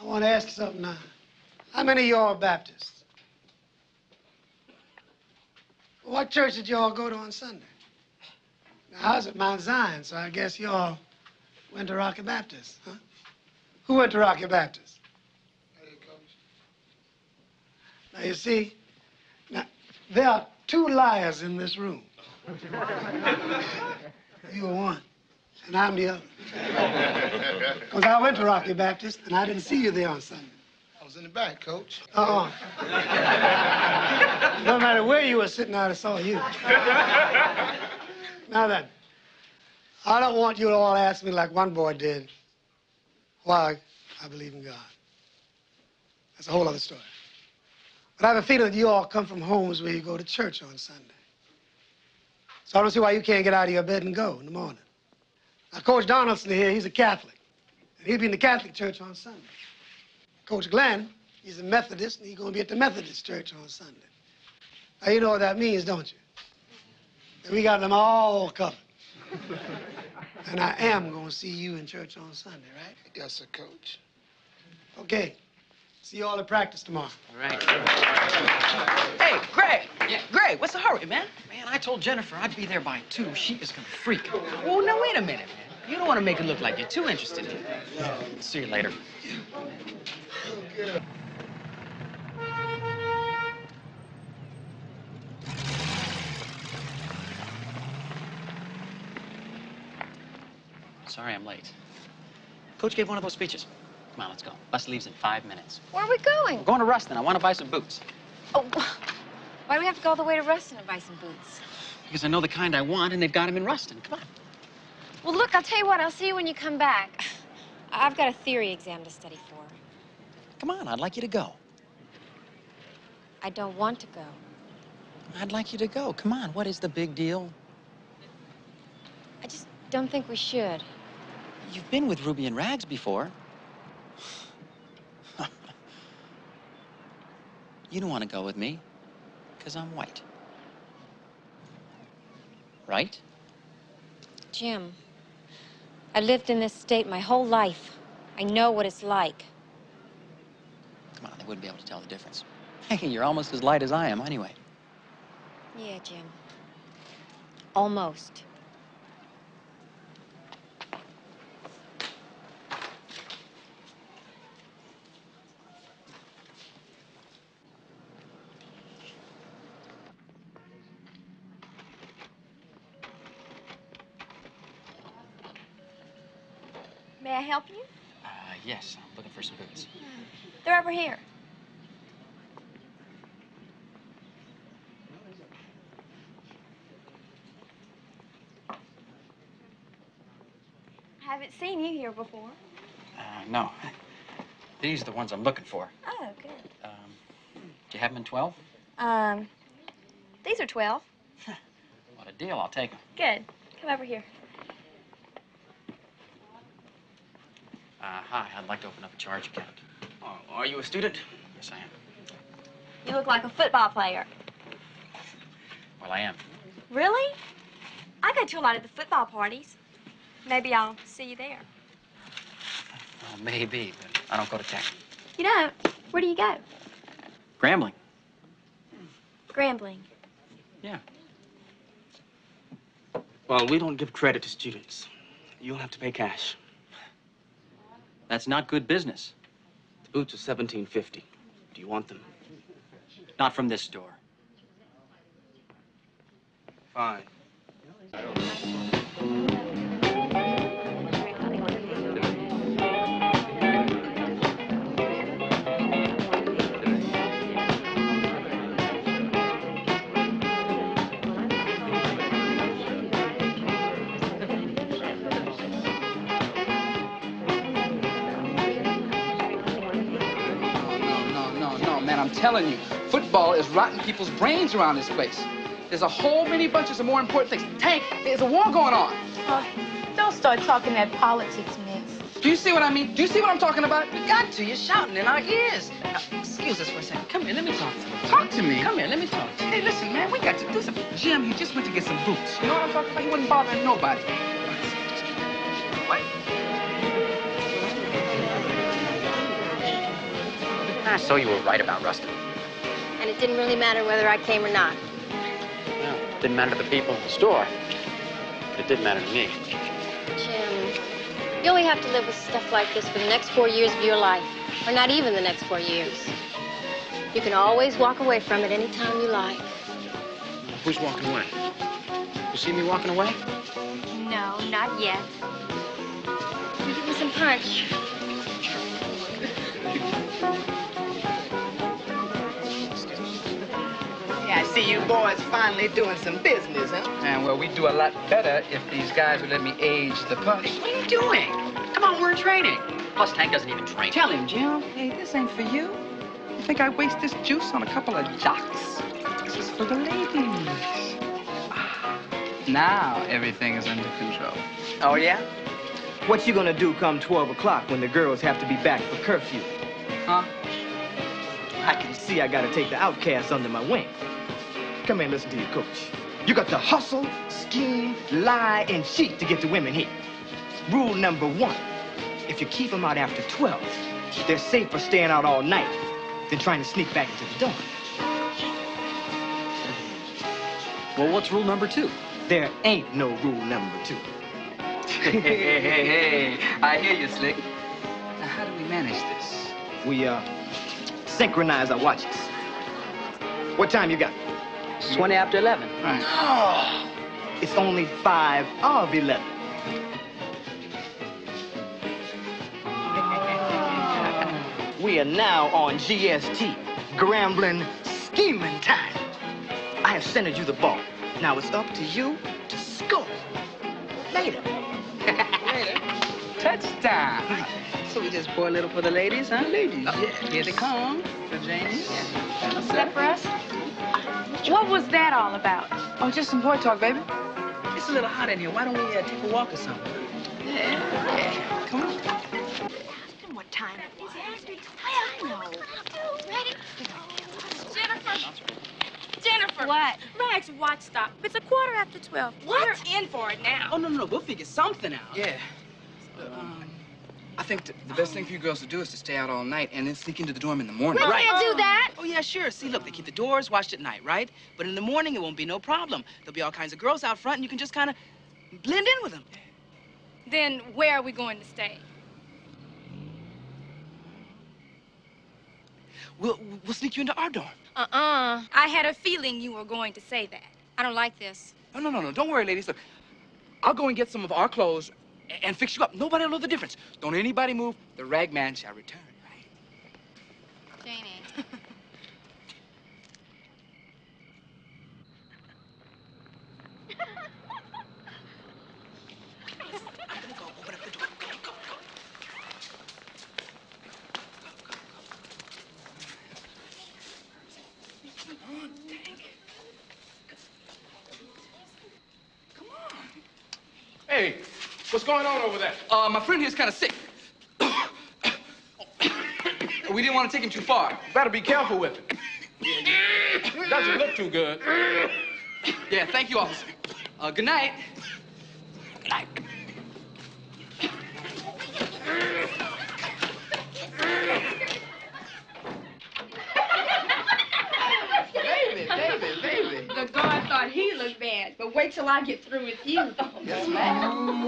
I want to ask you something now. How many of you are Baptists? What church did you all go to on Sunday? Now, I was at Mount Zion, so I guess you all went to Rocky Baptist, huh? Who went to Rocky Baptist? Now, you see, now, there are two liars in this room. You are one, and I'm the other. Because I went to Rocky Baptist, and I didn't see you there on Sunday. I was in the back, Coach. No matter where you were sitting, I saw you. Now then, I don't want you to all ask me like one boy did, why I believe in God. That's a whole other story. But I have a feeling that you all come from homes where you go to church on Sunday. So I don't see why you can't get out of your bed and go in the morning. Now, Coach Donaldson here, he's a Catholic. And he'll be in the Catholic church on Sunday. Coach Glenn, he's a Methodist, and he's going to be at the Methodist church on Sunday. Now, you know what that means, don't you? That we got them all covered. And I am going to see you in church on Sunday, right? Yes, sir, Coach. Okay. See you all at practice tomorrow. All right. Hey, Greg. Yeah. Greg, what's the hurry, man? Man, I told Jennifer I'd be there by 2. She is gonna freak. Oh, now, wait a minute, man. You don't want to make it look like you're too interested in it. See you later. Sorry I'm late. Coach gave one of those speeches. Come on, let's go. Bus leaves in 5 minutes. Where are we going? We're going to Ruston. I want to buy some boots. Oh, why do we have to go all the way to Ruston to buy some boots? Because I know the kind I want, and they've got them in Ruston. Come on. Well, look, I'll tell you what. I'll see you when you come back. I've got a theory exam to study for. Come on, I'd like you to go. I don't want to go. I'd like you to go. Come on, what is the big deal? I just don't think we should. You've been with Ruby and Rags before. You don't want to go with me, because I'm white. Right? Jim, I've lived in this state my whole life. I know what it's like. Come on, they wouldn't be able to tell the difference. Hey, you're almost as light as I am anyway. Yeah, Jim. Almost. May I help you? Yes, I'm looking for some boots. They're over here. I haven't seen you here before. No. These are the ones I'm looking for. Oh, good. Do you have them in 12? These are 12. What a deal, I'll take them. Good. Come over here. Hi, I'd like to open up a charge account. Oh, are you a student? Yes, I am. You look like a football player. Well, I am. Really? I go to a lot of the football parties. Maybe I'll see you there. Well, maybe, but I don't go to tech. You don't? Where do you go? Grambling. Grambling. Yeah. Well, we don't give credit to students. You'll have to pay cash. That's not good business. The boots are $17.50. Do you want them? Not from this store. Fine. No, man, I'm telling you, football is rotting people's brains around this place. There's a whole many bunches of more important things. Tank, there's a war going on. Don't start talking that politics, Mix. Do you see what I mean? Do you see what I'm talking about? You got to. You're shouting in our ears. Now, excuse us for a second. Come here, let me talk to you. Talk to me. Come here, let me talk to you. Hey, listen, man, we got to do something. Jim, he just went to get some boots. You know what I'm talking about? He wasn't bothering nobody. What? So you were right about Ruston. And it didn't really matter whether I came or not. Well, it didn't matter to the people in the store. It did matter to me. Jim, you only have to live with stuff like this for the next 4 years of your life. Or not even the next 4 years. You can always walk away from it anytime you like. Who's walking away? You see me walking away? No, not yet. Give me some punch. Yeah, I see you boys finally doing some business, huh? And well, we'd do a lot better if these guys would let me age the punch. What are you doing? Come on, we're in training. Plus, Tank doesn't even drink. Tell him, Jim. Hey, this ain't for you. You think I waste this juice on a couple of jocks? This is for the ladies. Now everything is under control. Oh, yeah? What you gonna do come 12 o'clock when the girls have to be back for curfew? Huh? I can see I gotta take the outcasts under my wing. Come here and listen to your coach. You got to hustle, scheme, lie, and cheat to get the women here. Rule number 1, if you keep them out after 12, they're safer staying out all night than trying to sneak back into the dorm. Well, what's rule number 2? There ain't no rule number 2. Hey, I hear you, Slick. Now, how do we manage this? We, synchronize our watches. What time you got? It's 20 after 11. Right. Oh, it's only 5 of 11. We are now on GST, Grambling Scheming Time. I have centered you the ball. Now it's up to you to score. Later. Later. Touchdown. So we just pour a little for the ladies, huh? Ladies. Oh, yeah. Here they come. For Janie. Yeah. What's that for us? What was that all about? Oh, just some boy talk, baby. It's a little hot in here. Why don't we take a walk or something? Yeah. Come on. What time it was? I know. Ready? Jennifer. What? Rag's watch stop. It's 12:15. What? We're in for it now. Oh, no. We'll figure something out. Yeah. I think the best thing for you girls to do is to stay out all night and then sneak into the dorm in the morning. We can't do that. Oh, yeah, sure. See, look, they keep the doors watched at night, right? But in the morning, it won't be no problem. There'll be all kinds of girls out front, and you can just kind of blend in with them. Then where are we going to stay? We'll sneak you into our dorm. I had a feeling you were going to say that. I don't like this. No. Don't worry, ladies. Look, I'll go and get some of our clothes and fix you up. Nobody will know the difference. Don't anybody move. The rag man shall return, right? Janie. Hey, what's going on over there? My friend here's kind of sick. We didn't want to take him too far. Better be careful with it. Doesn't look too good. Yeah, thank you, officer. Good night. Good night. Baby. The guard thought he looked bad, but wait till I get through with you. Yes, ma'am.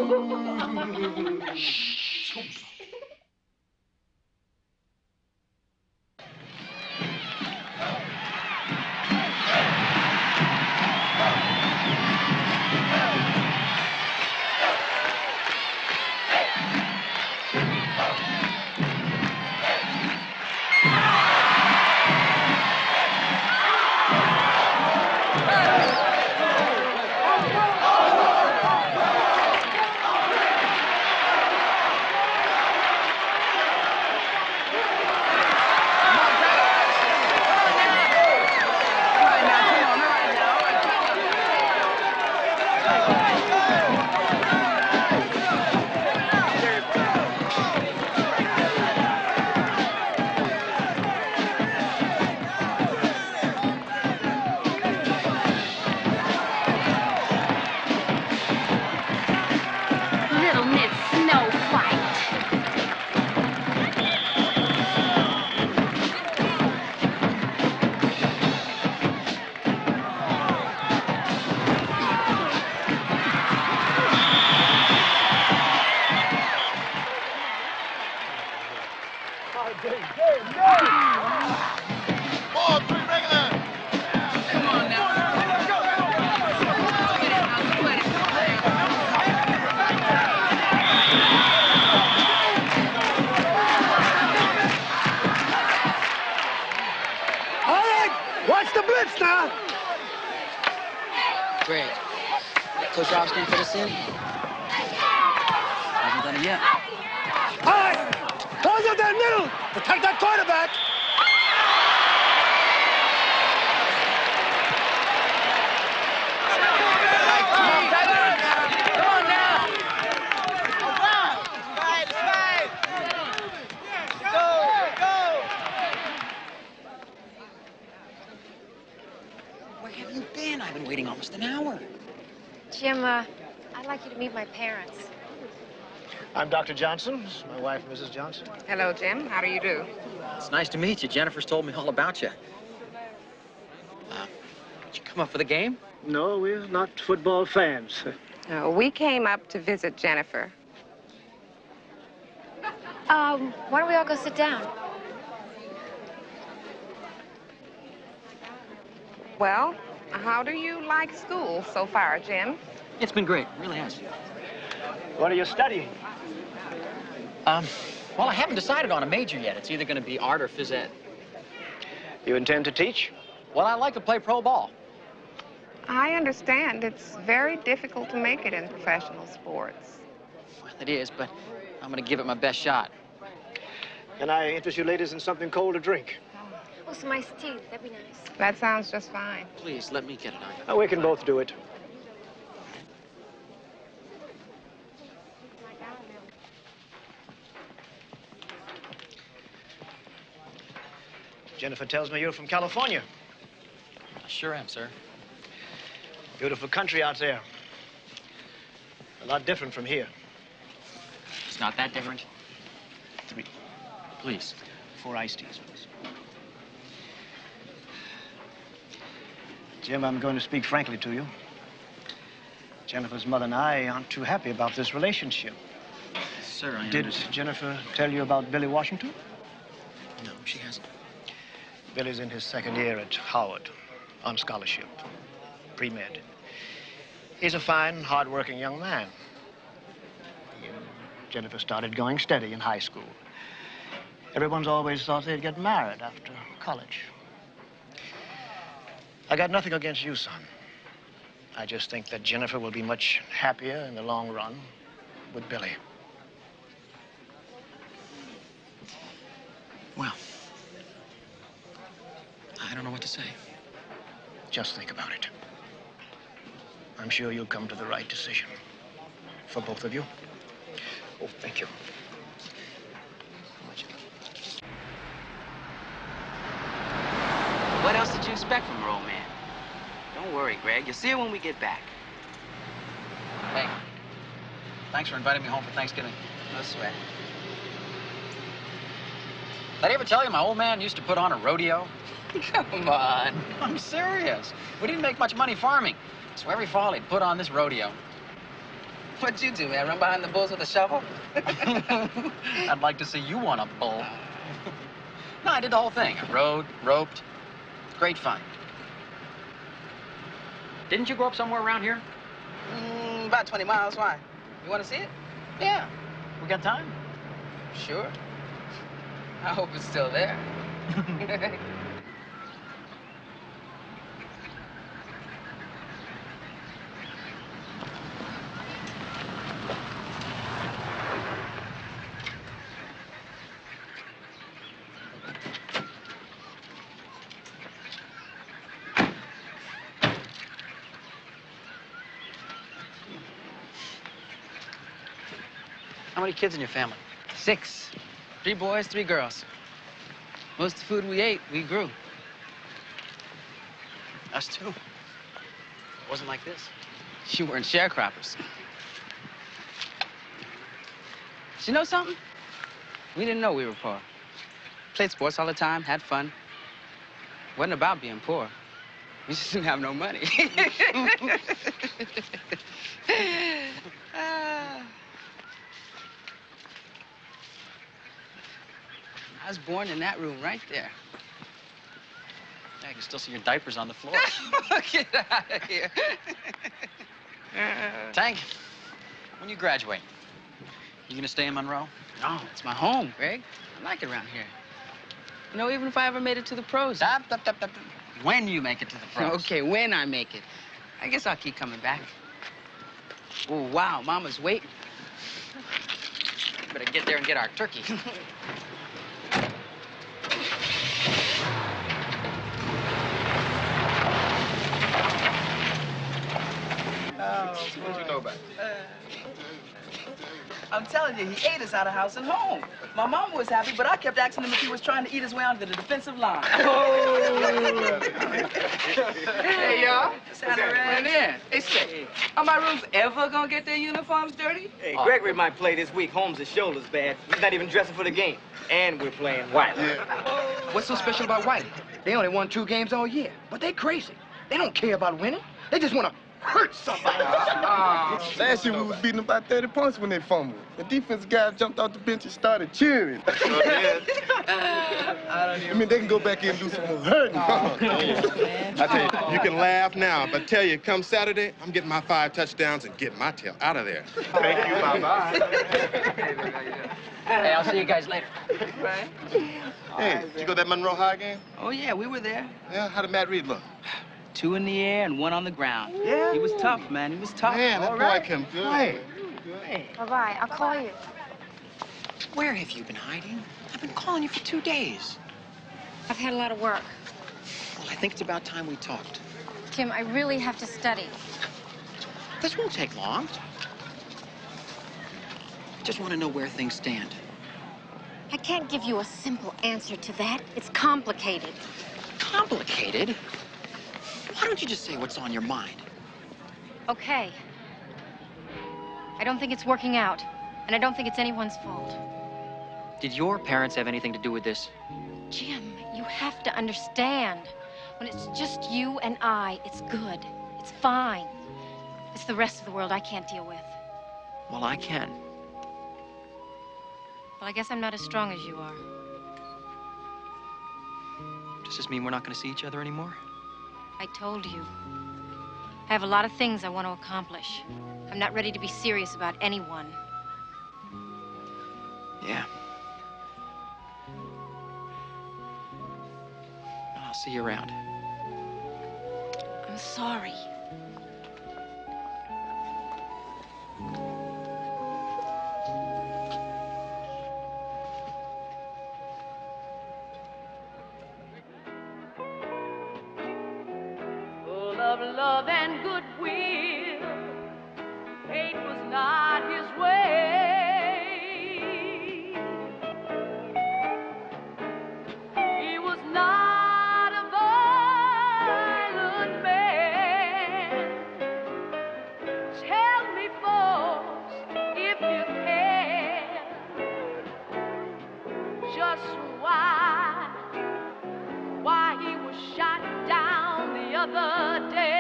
Coach Rob's gonna fit us in? Hasn't done it yet. All right, close up that middle. Protect that quarterback. Where have you been? I've been waiting almost an hour. Jim, I'd like you to meet my parents. I'm Dr. Johnson. This is my wife, Mrs. Johnson. Hello, Jim. How do you do? It's nice to meet you. Jennifer's told me all about you. Did you come up for the game? No, we're not football fans. We came up to visit Jennifer. Why don't we all go sit down? Well, how do you like school so far, Jim? It's been great. It really has. What are you studying? Well, I haven't decided on a major yet. It's either going to be art or phys ed. You intend to teach? Well, I like to play pro ball. I understand it's very difficult to make it in professional sports. Well, it is, but I'm going to give it my best shot. Can I interest you ladies in something cold to drink? Oh, some iced tea. That'd be nice. That sounds just fine. Please, let me get it on. Oh, we can both do it. Jennifer tells me you're from California. I sure am, sir. Beautiful country out there. A lot different from here. It's not that different. 3. Please. 4 iced teas, please. Jim, I'm going to speak frankly to you. Jennifer's mother and I aren't too happy about this relationship. Sir, I Did understand. Jennifer tell you about Billy Washington? No, she hasn't. Billy's in his 2nd year at Howard, on scholarship, pre-med. He's a fine, hard-working young man. He and Jennifer started going steady in high school. Everyone's always thought they'd get married after college. I got nothing against you, son. I just think that Jennifer will be much happier in the long run with Billy. Well, I don't know what to say. Just think about it. I'm sure you'll come to the right decision for both of you. Oh, thank you. What else did you expect from her, old man? Don't worry, Greg. You'll see her when we get back. Hey, thanks for inviting me home for Thanksgiving. No sweat. Did I ever tell you my old man used to put on a rodeo? Come on. I'm serious. We didn't make much money farming, so every fall he'd put on this rodeo. What'd you do, man? Run behind the bulls with a shovel? I'd like to see you on a bull. No, I did the whole thing. I rode, roped. Great fun. Didn't you grow up somewhere around here? About 20 miles. Why? You want to see it? Yeah. We got time? Sure. I hope it's still there. How many kids in your family? 6. 3 boys, 3 girls. Most of the food we ate, we grew. Us too. It wasn't like this. You weren't sharecroppers. You know something? We didn't know we were poor. Played sports all the time, had fun. Wasn't about being poor. We just didn't have no money. I was born in that room right there. Yeah, I can still see your diapers on the floor. Get out of here. Tank, when you graduate, you gonna stay in Monroe? No, it's my home, Greg. I like it around here. You know, even if I ever made it to the pros. Stop. When you make it to the pros. Okay, when I make it. I guess I'll keep coming back. Oh, wow, Mama's waiting. Better get there and get our turkey. What you know about it? I'm telling you, he ate us out of house and home. My mama was happy, but I kept asking him if he was trying to eat his way onto the defensive line. Oh! Hey, y'all. Santa ran in. Hey, say, are my rooms ever gonna get their uniforms dirty? Hey, Gregory might play this week. Holmes' shoulder's bad. He's not even dressing for the game. And we're playing white. What's so special about White? They only won 2 games all year, but they crazy. They don't care about winning. They just want to hurt somebody. Last year we was beating about 30 points when they fumbled. The defensive guy jumped off the bench and started cheering. I mean, they can go back in and do some more hurting. I tell you, you can laugh now, but tell you, come Saturday, I'm getting my 5 touchdowns and getting my tail out of there. Thank you, bye-bye. Hey, I'll see you guys later. Right. Hey, did you go to that Monroe High game? Oh, yeah, we were there. Yeah, how did Matt Reed look? 2 in the air and 1 on the ground. Yeah. He was tough, man. He was tough. Man, that boy can play. Bye-bye. I'll call you. Where have you been hiding? I've been calling you for 2 days. I've had a lot of work. Well, I think it's about time we talked. Tim, I really have to study. This won't take long. I just want to know where things stand. I can't give you a simple answer to that. It's complicated. Complicated? Why don't you just say what's on your mind? Okay. I don't think it's working out, and I don't think it's anyone's fault. Did your parents have anything to do with this? Jim, you have to understand. When it's just you and I, it's good. It's fine. It's the rest of the world I can't deal with. Well, I can. Well, I guess I'm not as strong as you are. Does this mean we're not going to see each other anymore? I told you. I have a lot of things I want to accomplish. I'm not ready to be serious about anyone. Yeah. I'll see you around. I'm sorry. Full of love and goodwill, hate was not his way. He was not a violent man. Tell me, folks, if you can, just why he was shot down the other day.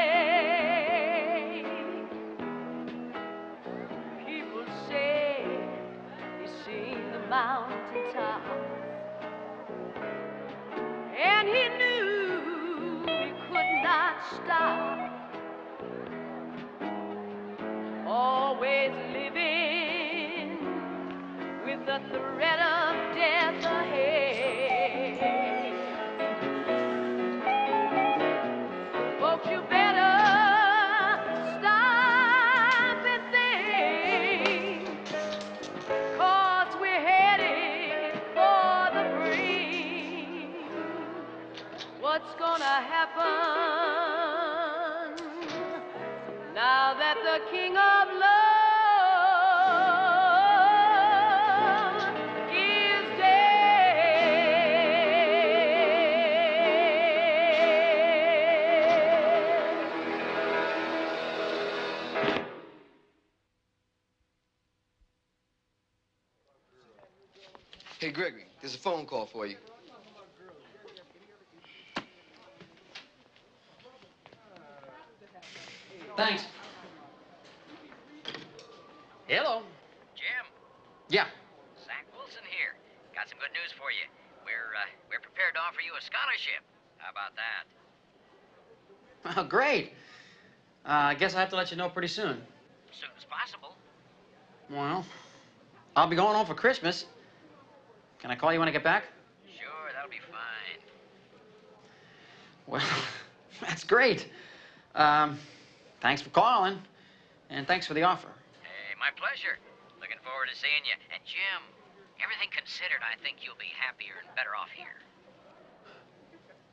People said he seen the mountaintop, and he knew he could not stop. Always living with the threat of death ahead. Folks, you better stop and think, 'cause we're headed for the brink. What's gonna happen now that the King of Love is Hey, Gregory, there's a phone call for you. Thanks. Hello. Jim, Yeah. Zach Wilson here. Got some good news for you. We're prepared to offer you a scholarship. How about that? Oh, great. I guess I have to let you know pretty soon. As soon as possible. Well, I'll be going home for Christmas. Can I call you when I get back? Sure, that'll be fine. Well, that's great. Thanks for calling. And thanks for the offer. Hey, my pleasure. Looking forward to seeing you. And Jim, everything considered, I think you'll be happier and better off here.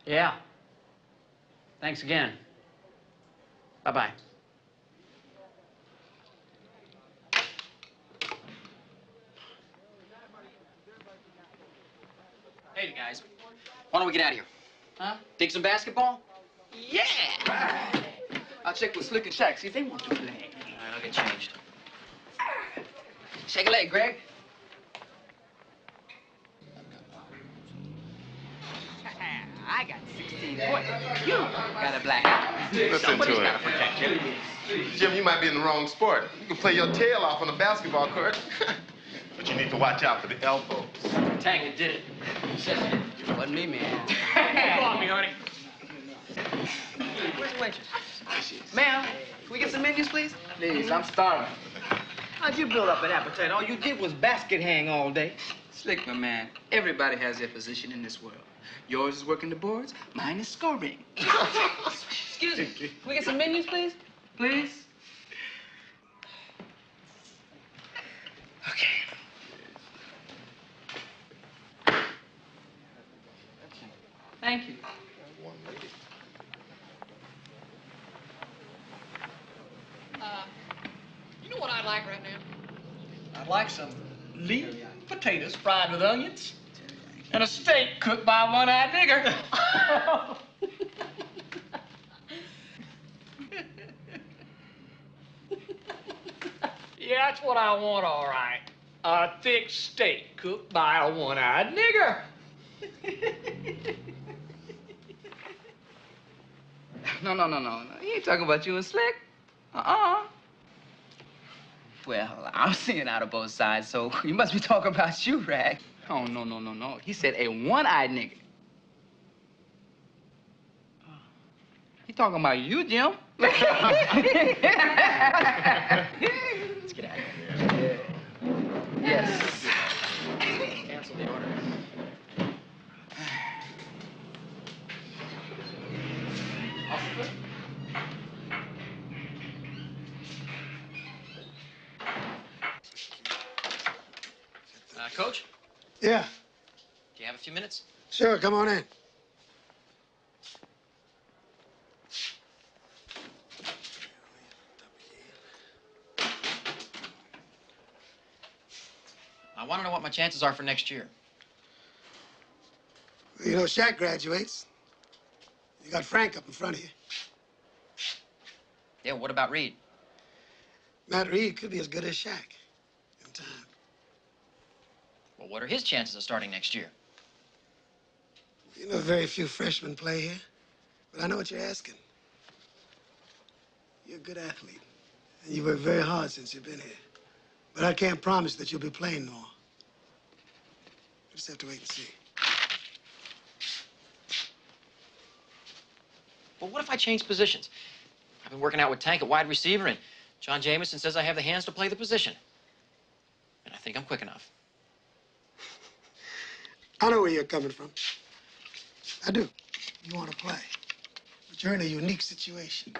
Yeah. Thanks again. Bye-bye. Hey, guys. Why don't we get out of here? Huh? Dig some basketball? Yeah! I'll check with Slick and Shaq, see if they want to play. All right, I'll get changed. Shake a leg, Greg. I got 16 points. You got a black eye. Listen Somebody's to gotta it. protect you. Jim, you might be in the wrong sport. You can play your tail off on a basketball court. But you need to watch out for the elbows. Tank did it. Wasn't me, man. Come on me, honey. Where's the waitress? Ma'am, can we get some menus, please? Please, I'm starving. How'd you build up an appetite? All you did was basket hang all day. Slick, my man. Everybody has their position in this world. Yours is working the boards, mine is scoring. Excuse me. Can we get some menus, please? Please? Okay. Thank you. You know what I'd like right now? I'd like some lean potatoes fried with onions and a steak cooked by a one-eyed nigger. Yeah, that's what I want, all right. A thick steak cooked by a one-eyed nigger. No. He ain't talking about you and Slick. Well, I'm seeing out of both sides, so he must be talking about you, Rag. Oh, no. He said a one-eyed nigga. He talking about you, Jim. Let's get out of here. Yes. Cancel the order. Coach? Yeah, Do you have a few minutes? sure, come on in. I want to know what my chances are for next year. You know, Shaq graduates. You got Frank up in front of you. Yeah, what about Reed? Matt Reed could be as good as Shaq in time. Well, what are his chances of starting next year? You know, very few freshmen play here, but I know what you're asking. You're a good athlete, and you worked very hard since you've been here. But I can't promise that you'll be playing more. You just have to wait and see. Well, what if I change positions? I've been working out with Tank at wide receiver, and John Jameson says I have the hands to play the position. And I think I'm quick enough. I know where you're coming from. I do. You want to play. But you're in a unique situation.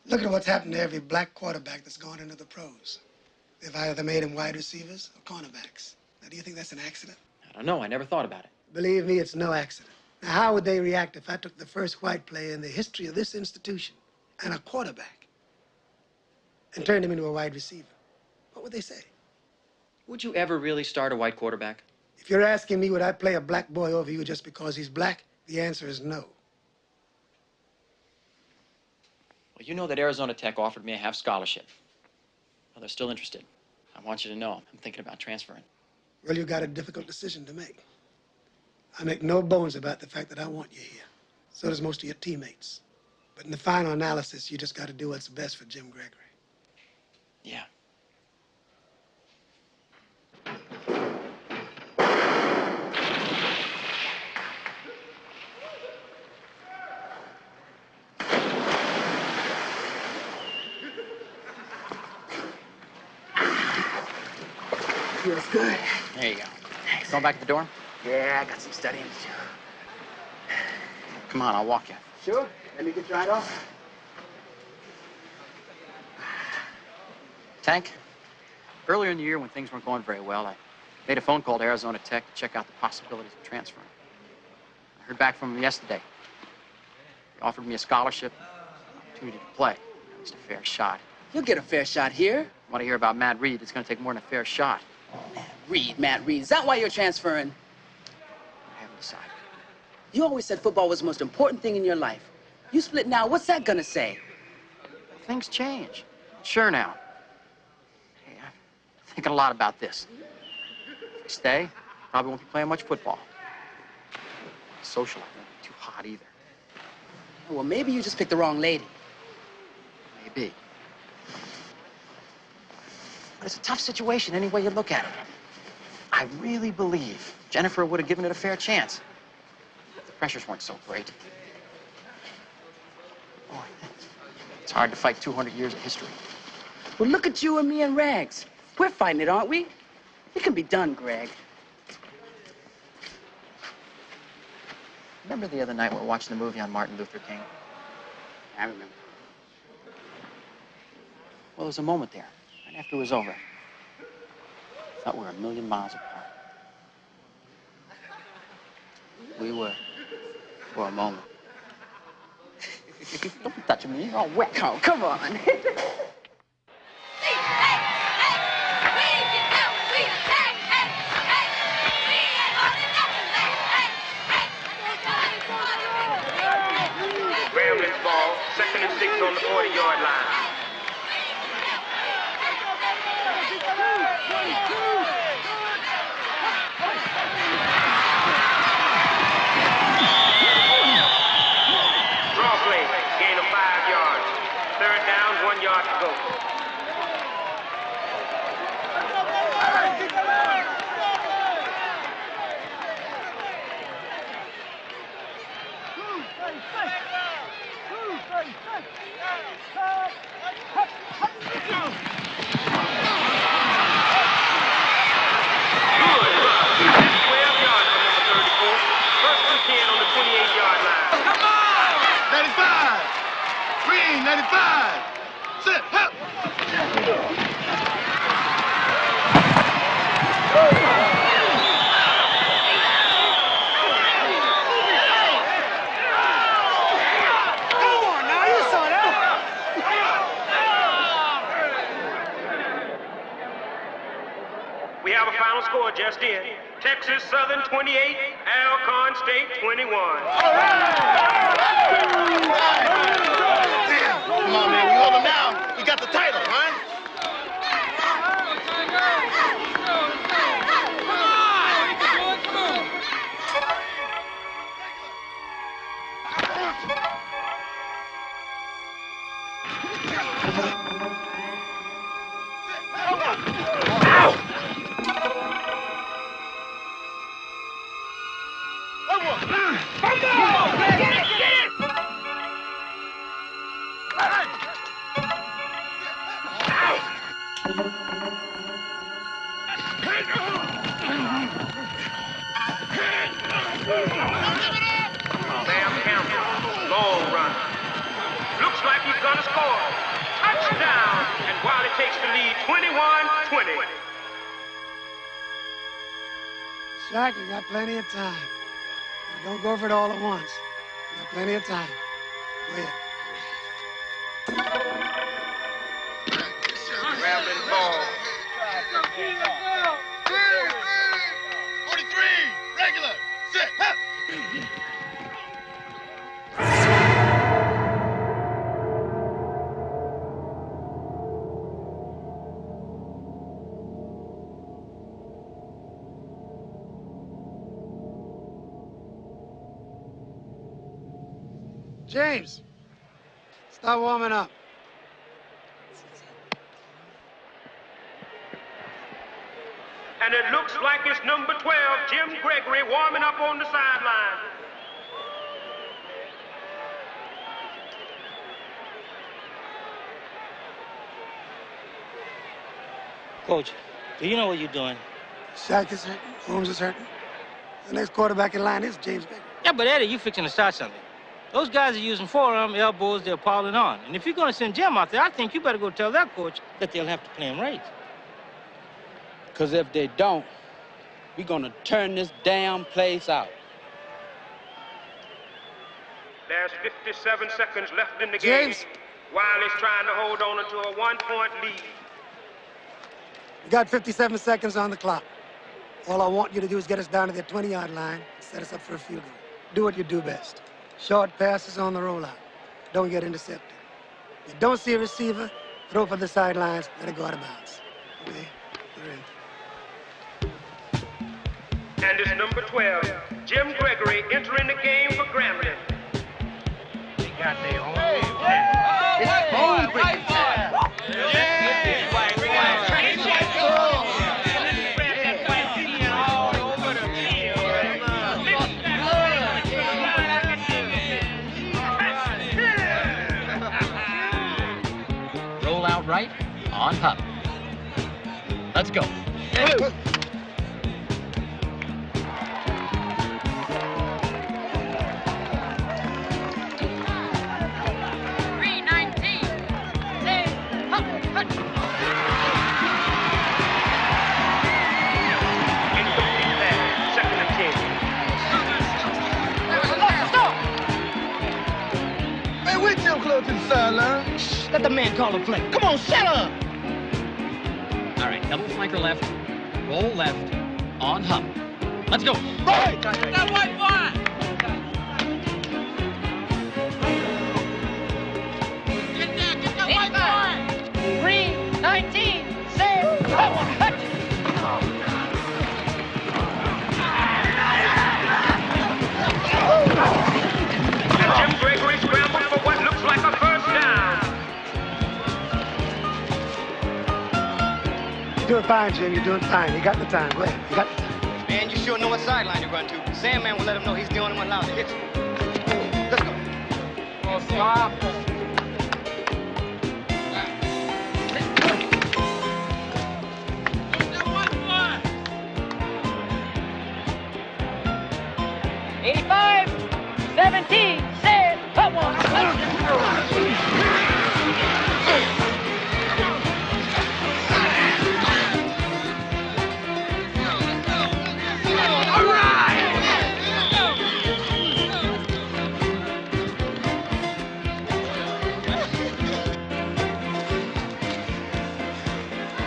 Look at what's happened to every black quarterback that's gone into the pros. They've either made them wide receivers or cornerbacks. Now, do you think that's an accident? I don't know. I never thought about it. Believe me, it's no accident. Now, how would they react if I took the first white player in the history of this institution and a quarterback and turned him into a wide receiver? What would they say? Would you ever really start a white quarterback? If you're asking me, would I play a black boy over you just because he's black, the answer is no. Well, you know that Arizona Tech offered me a half scholarship. Well, they're still interested. I want you to know I'm thinking about transferring. Well, you got a difficult decision to make. I make no bones about the fact that I want you here. So does most of your teammates. But in the final analysis, you just got to do what's best for Jim Gregory. Yeah. Feels good. There you go. Going back to the dorm? Yeah, I got some studying to do. Come on, I'll walk you. Sure. Let me get right off. Tank, earlier in the year when things weren't going very well, I made a phone call to Arizona Tech to check out the possibilities of transferring. I heard back from them yesterday. They offered me a scholarship, an opportunity to play. At least a fair shot. You'll get a fair shot here. Want to hear about Matt Reed? It's going to take more than a fair shot. Matt Reed. Is that why you're transferring? I haven't decided. You always said football was the most important thing in your life. You split now, what's that gonna say? Things change. Sure now. Hey, I'm thinking a lot about this. If I stay, probably won't be playing much football. Social, I won't be too hot either. Well, maybe you just picked the wrong lady. Maybe. But it's a tough situation any way you look at it. I really believe Jennifer would have given it a fair chance. The pressures weren't so great. Boy, it's hard to fight 200 years of history. Well, look at you and me and Rags. We're fighting it, aren't we? It can be done, Greg. Remember the other night we were watching the movie on Martin Luther King? I remember. Well, there was a moment there, right after it was over. I thought we were a million miles apart. We were, for a moment. Don't be touching me, you're all wet. Oh, come on. Grambling's ball, 2nd and 6 on the 40-yard line. Draw play, gain of 5 yards. 3rd down, 1 yard to go. We have a final score just in. Texas Southern 28, Alcorn State 21. Come on, man. We hold them down. We got the title, right? Sam Campbell, long run. Looks like he's gonna score. Touchdown! And while it takes the lead 21-20. Shaq, you got plenty of time. Don't go for it all at once. You got plenty of time. Go ahead. Grambling ball. 43, regular, sit, hep. James, start warming up. And it looks like it's number 12, Jim Gregory, warming up on the sideline. Coach, do you know what you're doing? Shaq is hurting. Holmes is hurting. The next quarterback in line is James Gregory. Yeah, but Eddie, you fixing to start something. Those guys are using forearm elbows, they're piling on. And if you're going to send Jim out there, I think you better go tell that coach that they'll have to play him right. Because if they don't, we're going to turn this damn place out. There's 57 seconds left in the game. Wiley's trying to hold on to a 1-point lead. You got 57 seconds on the clock. All I want you to do is get us down to the 20-yard line and set us up for a field goal. Do what you do best. Short passes on the rollout. Don't get intercepted. If you don't see a receiver, throw for the sidelines, let it go out of bounds. Okay? You're in. And it's number 12, Jim Gregory, entering the game for Grambling. They got their home. It's home break. Roll out right on Hup. Let's go. 319. Say, Hup, Hup. Incomplete pass, 2nd and 10. Man, we Jim close to the sideline. Let the man call the play. Come on, shut up! All right, double flanker left, roll left, on Hup. Let's go. Right! That white boy! Get there, get that white boy! 319. Say, Hup, Hup. And Jim Gregory scrambled for what looks like a first down. You're doing fine, Jim. You're doing fine. You got the time. Go ahead. You got the time. Man, you sure know what sideline to run to. Sandman will let him know he's the only one allowed to hit you. Let's go. Oh, stop. That white boy! 85. 17. Say, Hup, one.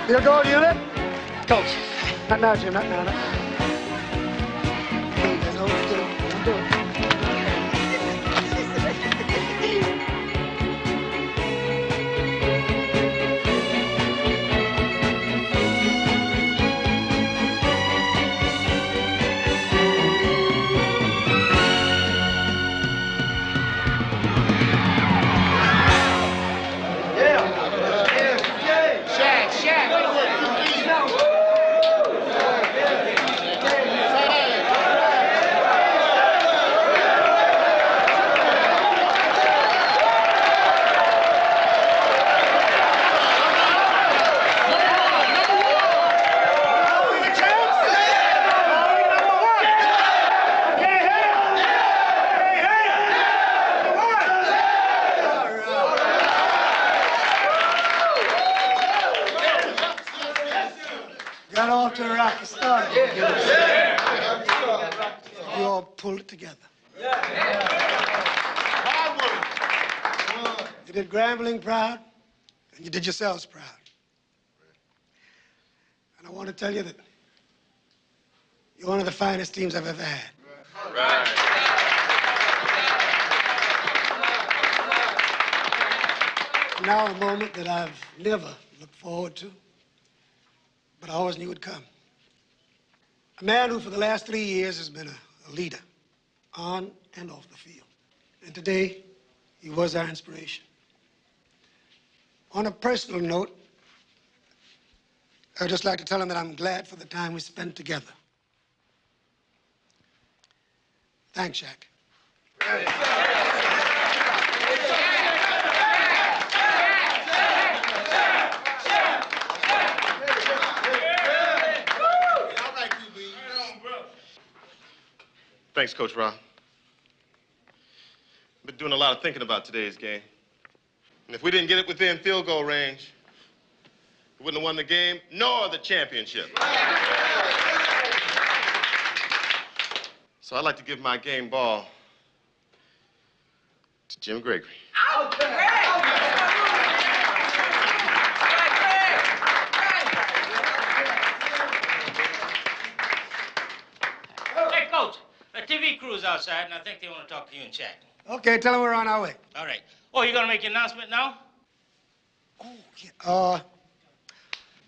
Field goal unit? Coach. Not now, Jim. Not now. Not now. Okay, that's all we're doing. I'm doing. Got off to a rocky start. You all pulled it together. You did Grambling proud, and you did yourselves proud. And I want to tell you that you're one of the finest teams I've ever had. Now a moment that I've never looked forward to, but I always knew would come. A man who for the last 3 years has been a leader, on and off the field. And today, he was our inspiration. On a personal note, I'd just like to tell him that I'm glad for the time we spent together. Thanks, Shaq. Thanks, Coach Rob. I've been doing a lot of thinking about today's game. And if we didn't get it within field goal range, we wouldn't have won the game nor the championship. So I'd like to give my game ball to Jim Gregory. Hey, Coach, the TV crew's outside, and I think they want to talk to you and chat. Okay, tell them we're on our way. All right. Oh, you gonna make your announcement now?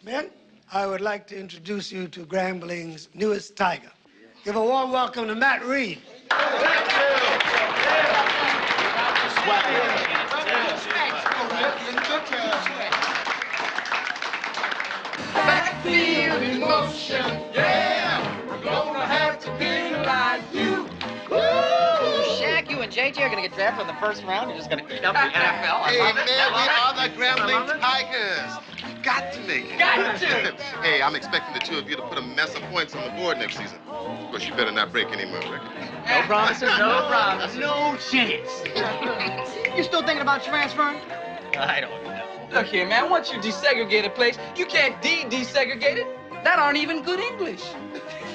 Men, I would like to introduce you to Grambling's newest tiger. Give a warm welcome to Matt Reed. Backfield emotion, yeah. We're gonna have to penalize you. Shaq, you and JJ are gonna get drafted in the first round. You're just gonna eat up the NFL. Hey, man, we are the Grambling Tigers. You got to make it. Got to. Hey, I'm expecting the two of you to put a mess of points on the board next season. Of course, you better not break any more records. No promises, no promises. No chance. You still thinking about transferring? I don't know. Look here, man, once you desegregate a place, you can't desegregate it. That aren't even good English.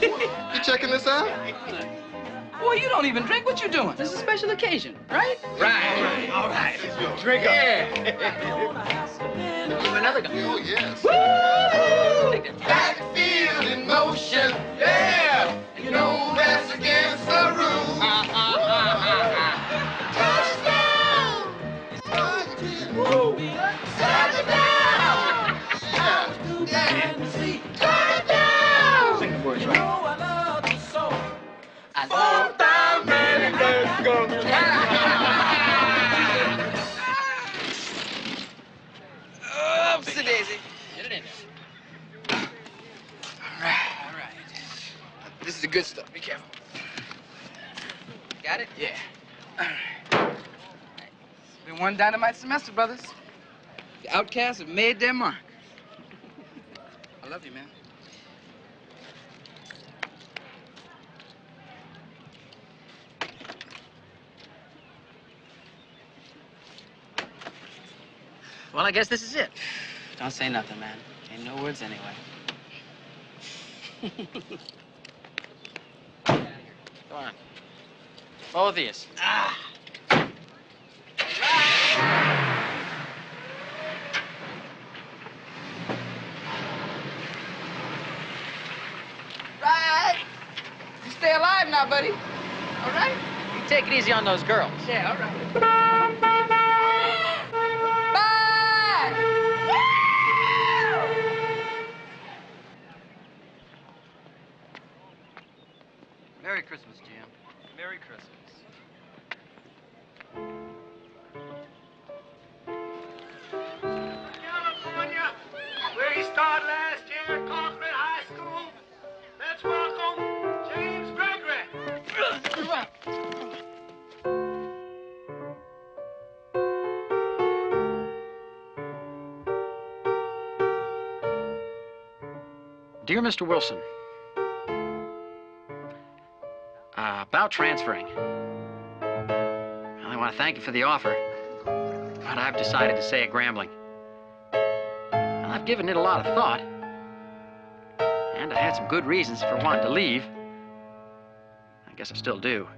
You checking this out? Boy, you don't even drink. What you doing? This is a special occasion, right? Right. All right. Drink up. Give another go. Oh, yes. Woo! Backfield in motion, yeah. You know that's against the rules. Touchdown! Woo! Touchdown! Yeah. Touchdown! Sing the words right. Fourth down, man, let's go. Oopsie daisy. Get it in there. All right. This is the good stuff. Be careful. Got it? Yeah. All right. Been one dynamite semester, brothers. The outcasts have made their mark. I love you, man. Well, I guess this is it. Don't say nothing, man. Ain't no words anyway. Come on. Both of yous. Ah! Right. You stay alive now, buddy. All right? You take it easy on those girls. Yeah, all right. Merry Christmas, Jim. Merry Christmas. California, where he started last year at Kaufman High School. Let's welcome James Gregory. Dear Mr. Wilson, about transferring. I want to thank you for the offer, but I've decided to stay at Grambling. Well, I've given it a lot of thought, and I had some good reasons for wanting to leave. I guess I still do.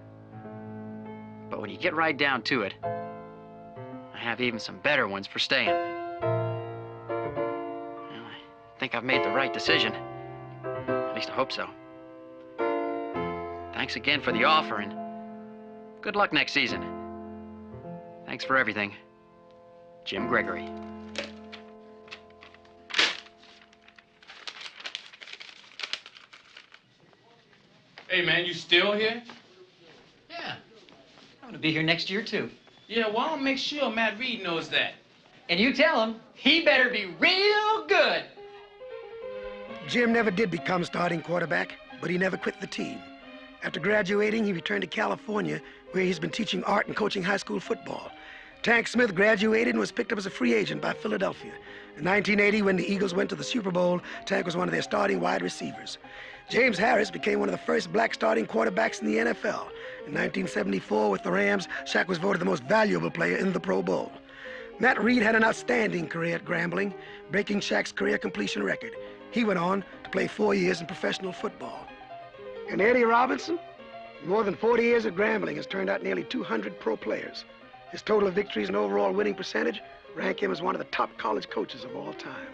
But when you get right down to it, I have even some better ones for staying. Well, I think I've made the right decision. At least I hope so. Thanks again for the offer, and good luck next season. Thanks for everything, Jim Gregory. Hey, man, you still here? Yeah. I'm gonna be here next year, too. Yeah, well, I'll make sure Matt Reed knows that. And you tell him he better be real good. Jim never did become starting quarterback, but he never quit the team. After graduating, he returned to California, where he's been teaching art and coaching high school football. Tank Smith graduated and was picked up as a free agent by Philadelphia. In 1980, when the Eagles went to the Super Bowl, Tank was one of their starting wide receivers. James Harris became one of the first black starting quarterbacks in the NFL. In 1974, with the Rams, Shaq was voted the most valuable player in the Pro Bowl. Matt Reed had an outstanding career at Grambling, breaking Shaq's career completion record. He went on to play 4 years in professional football. And Eddie Robinson, in more than 40 years at Grambling, has turned out nearly 200 pro players. His total of victories and overall winning percentage rank him as one of the top college coaches of all time.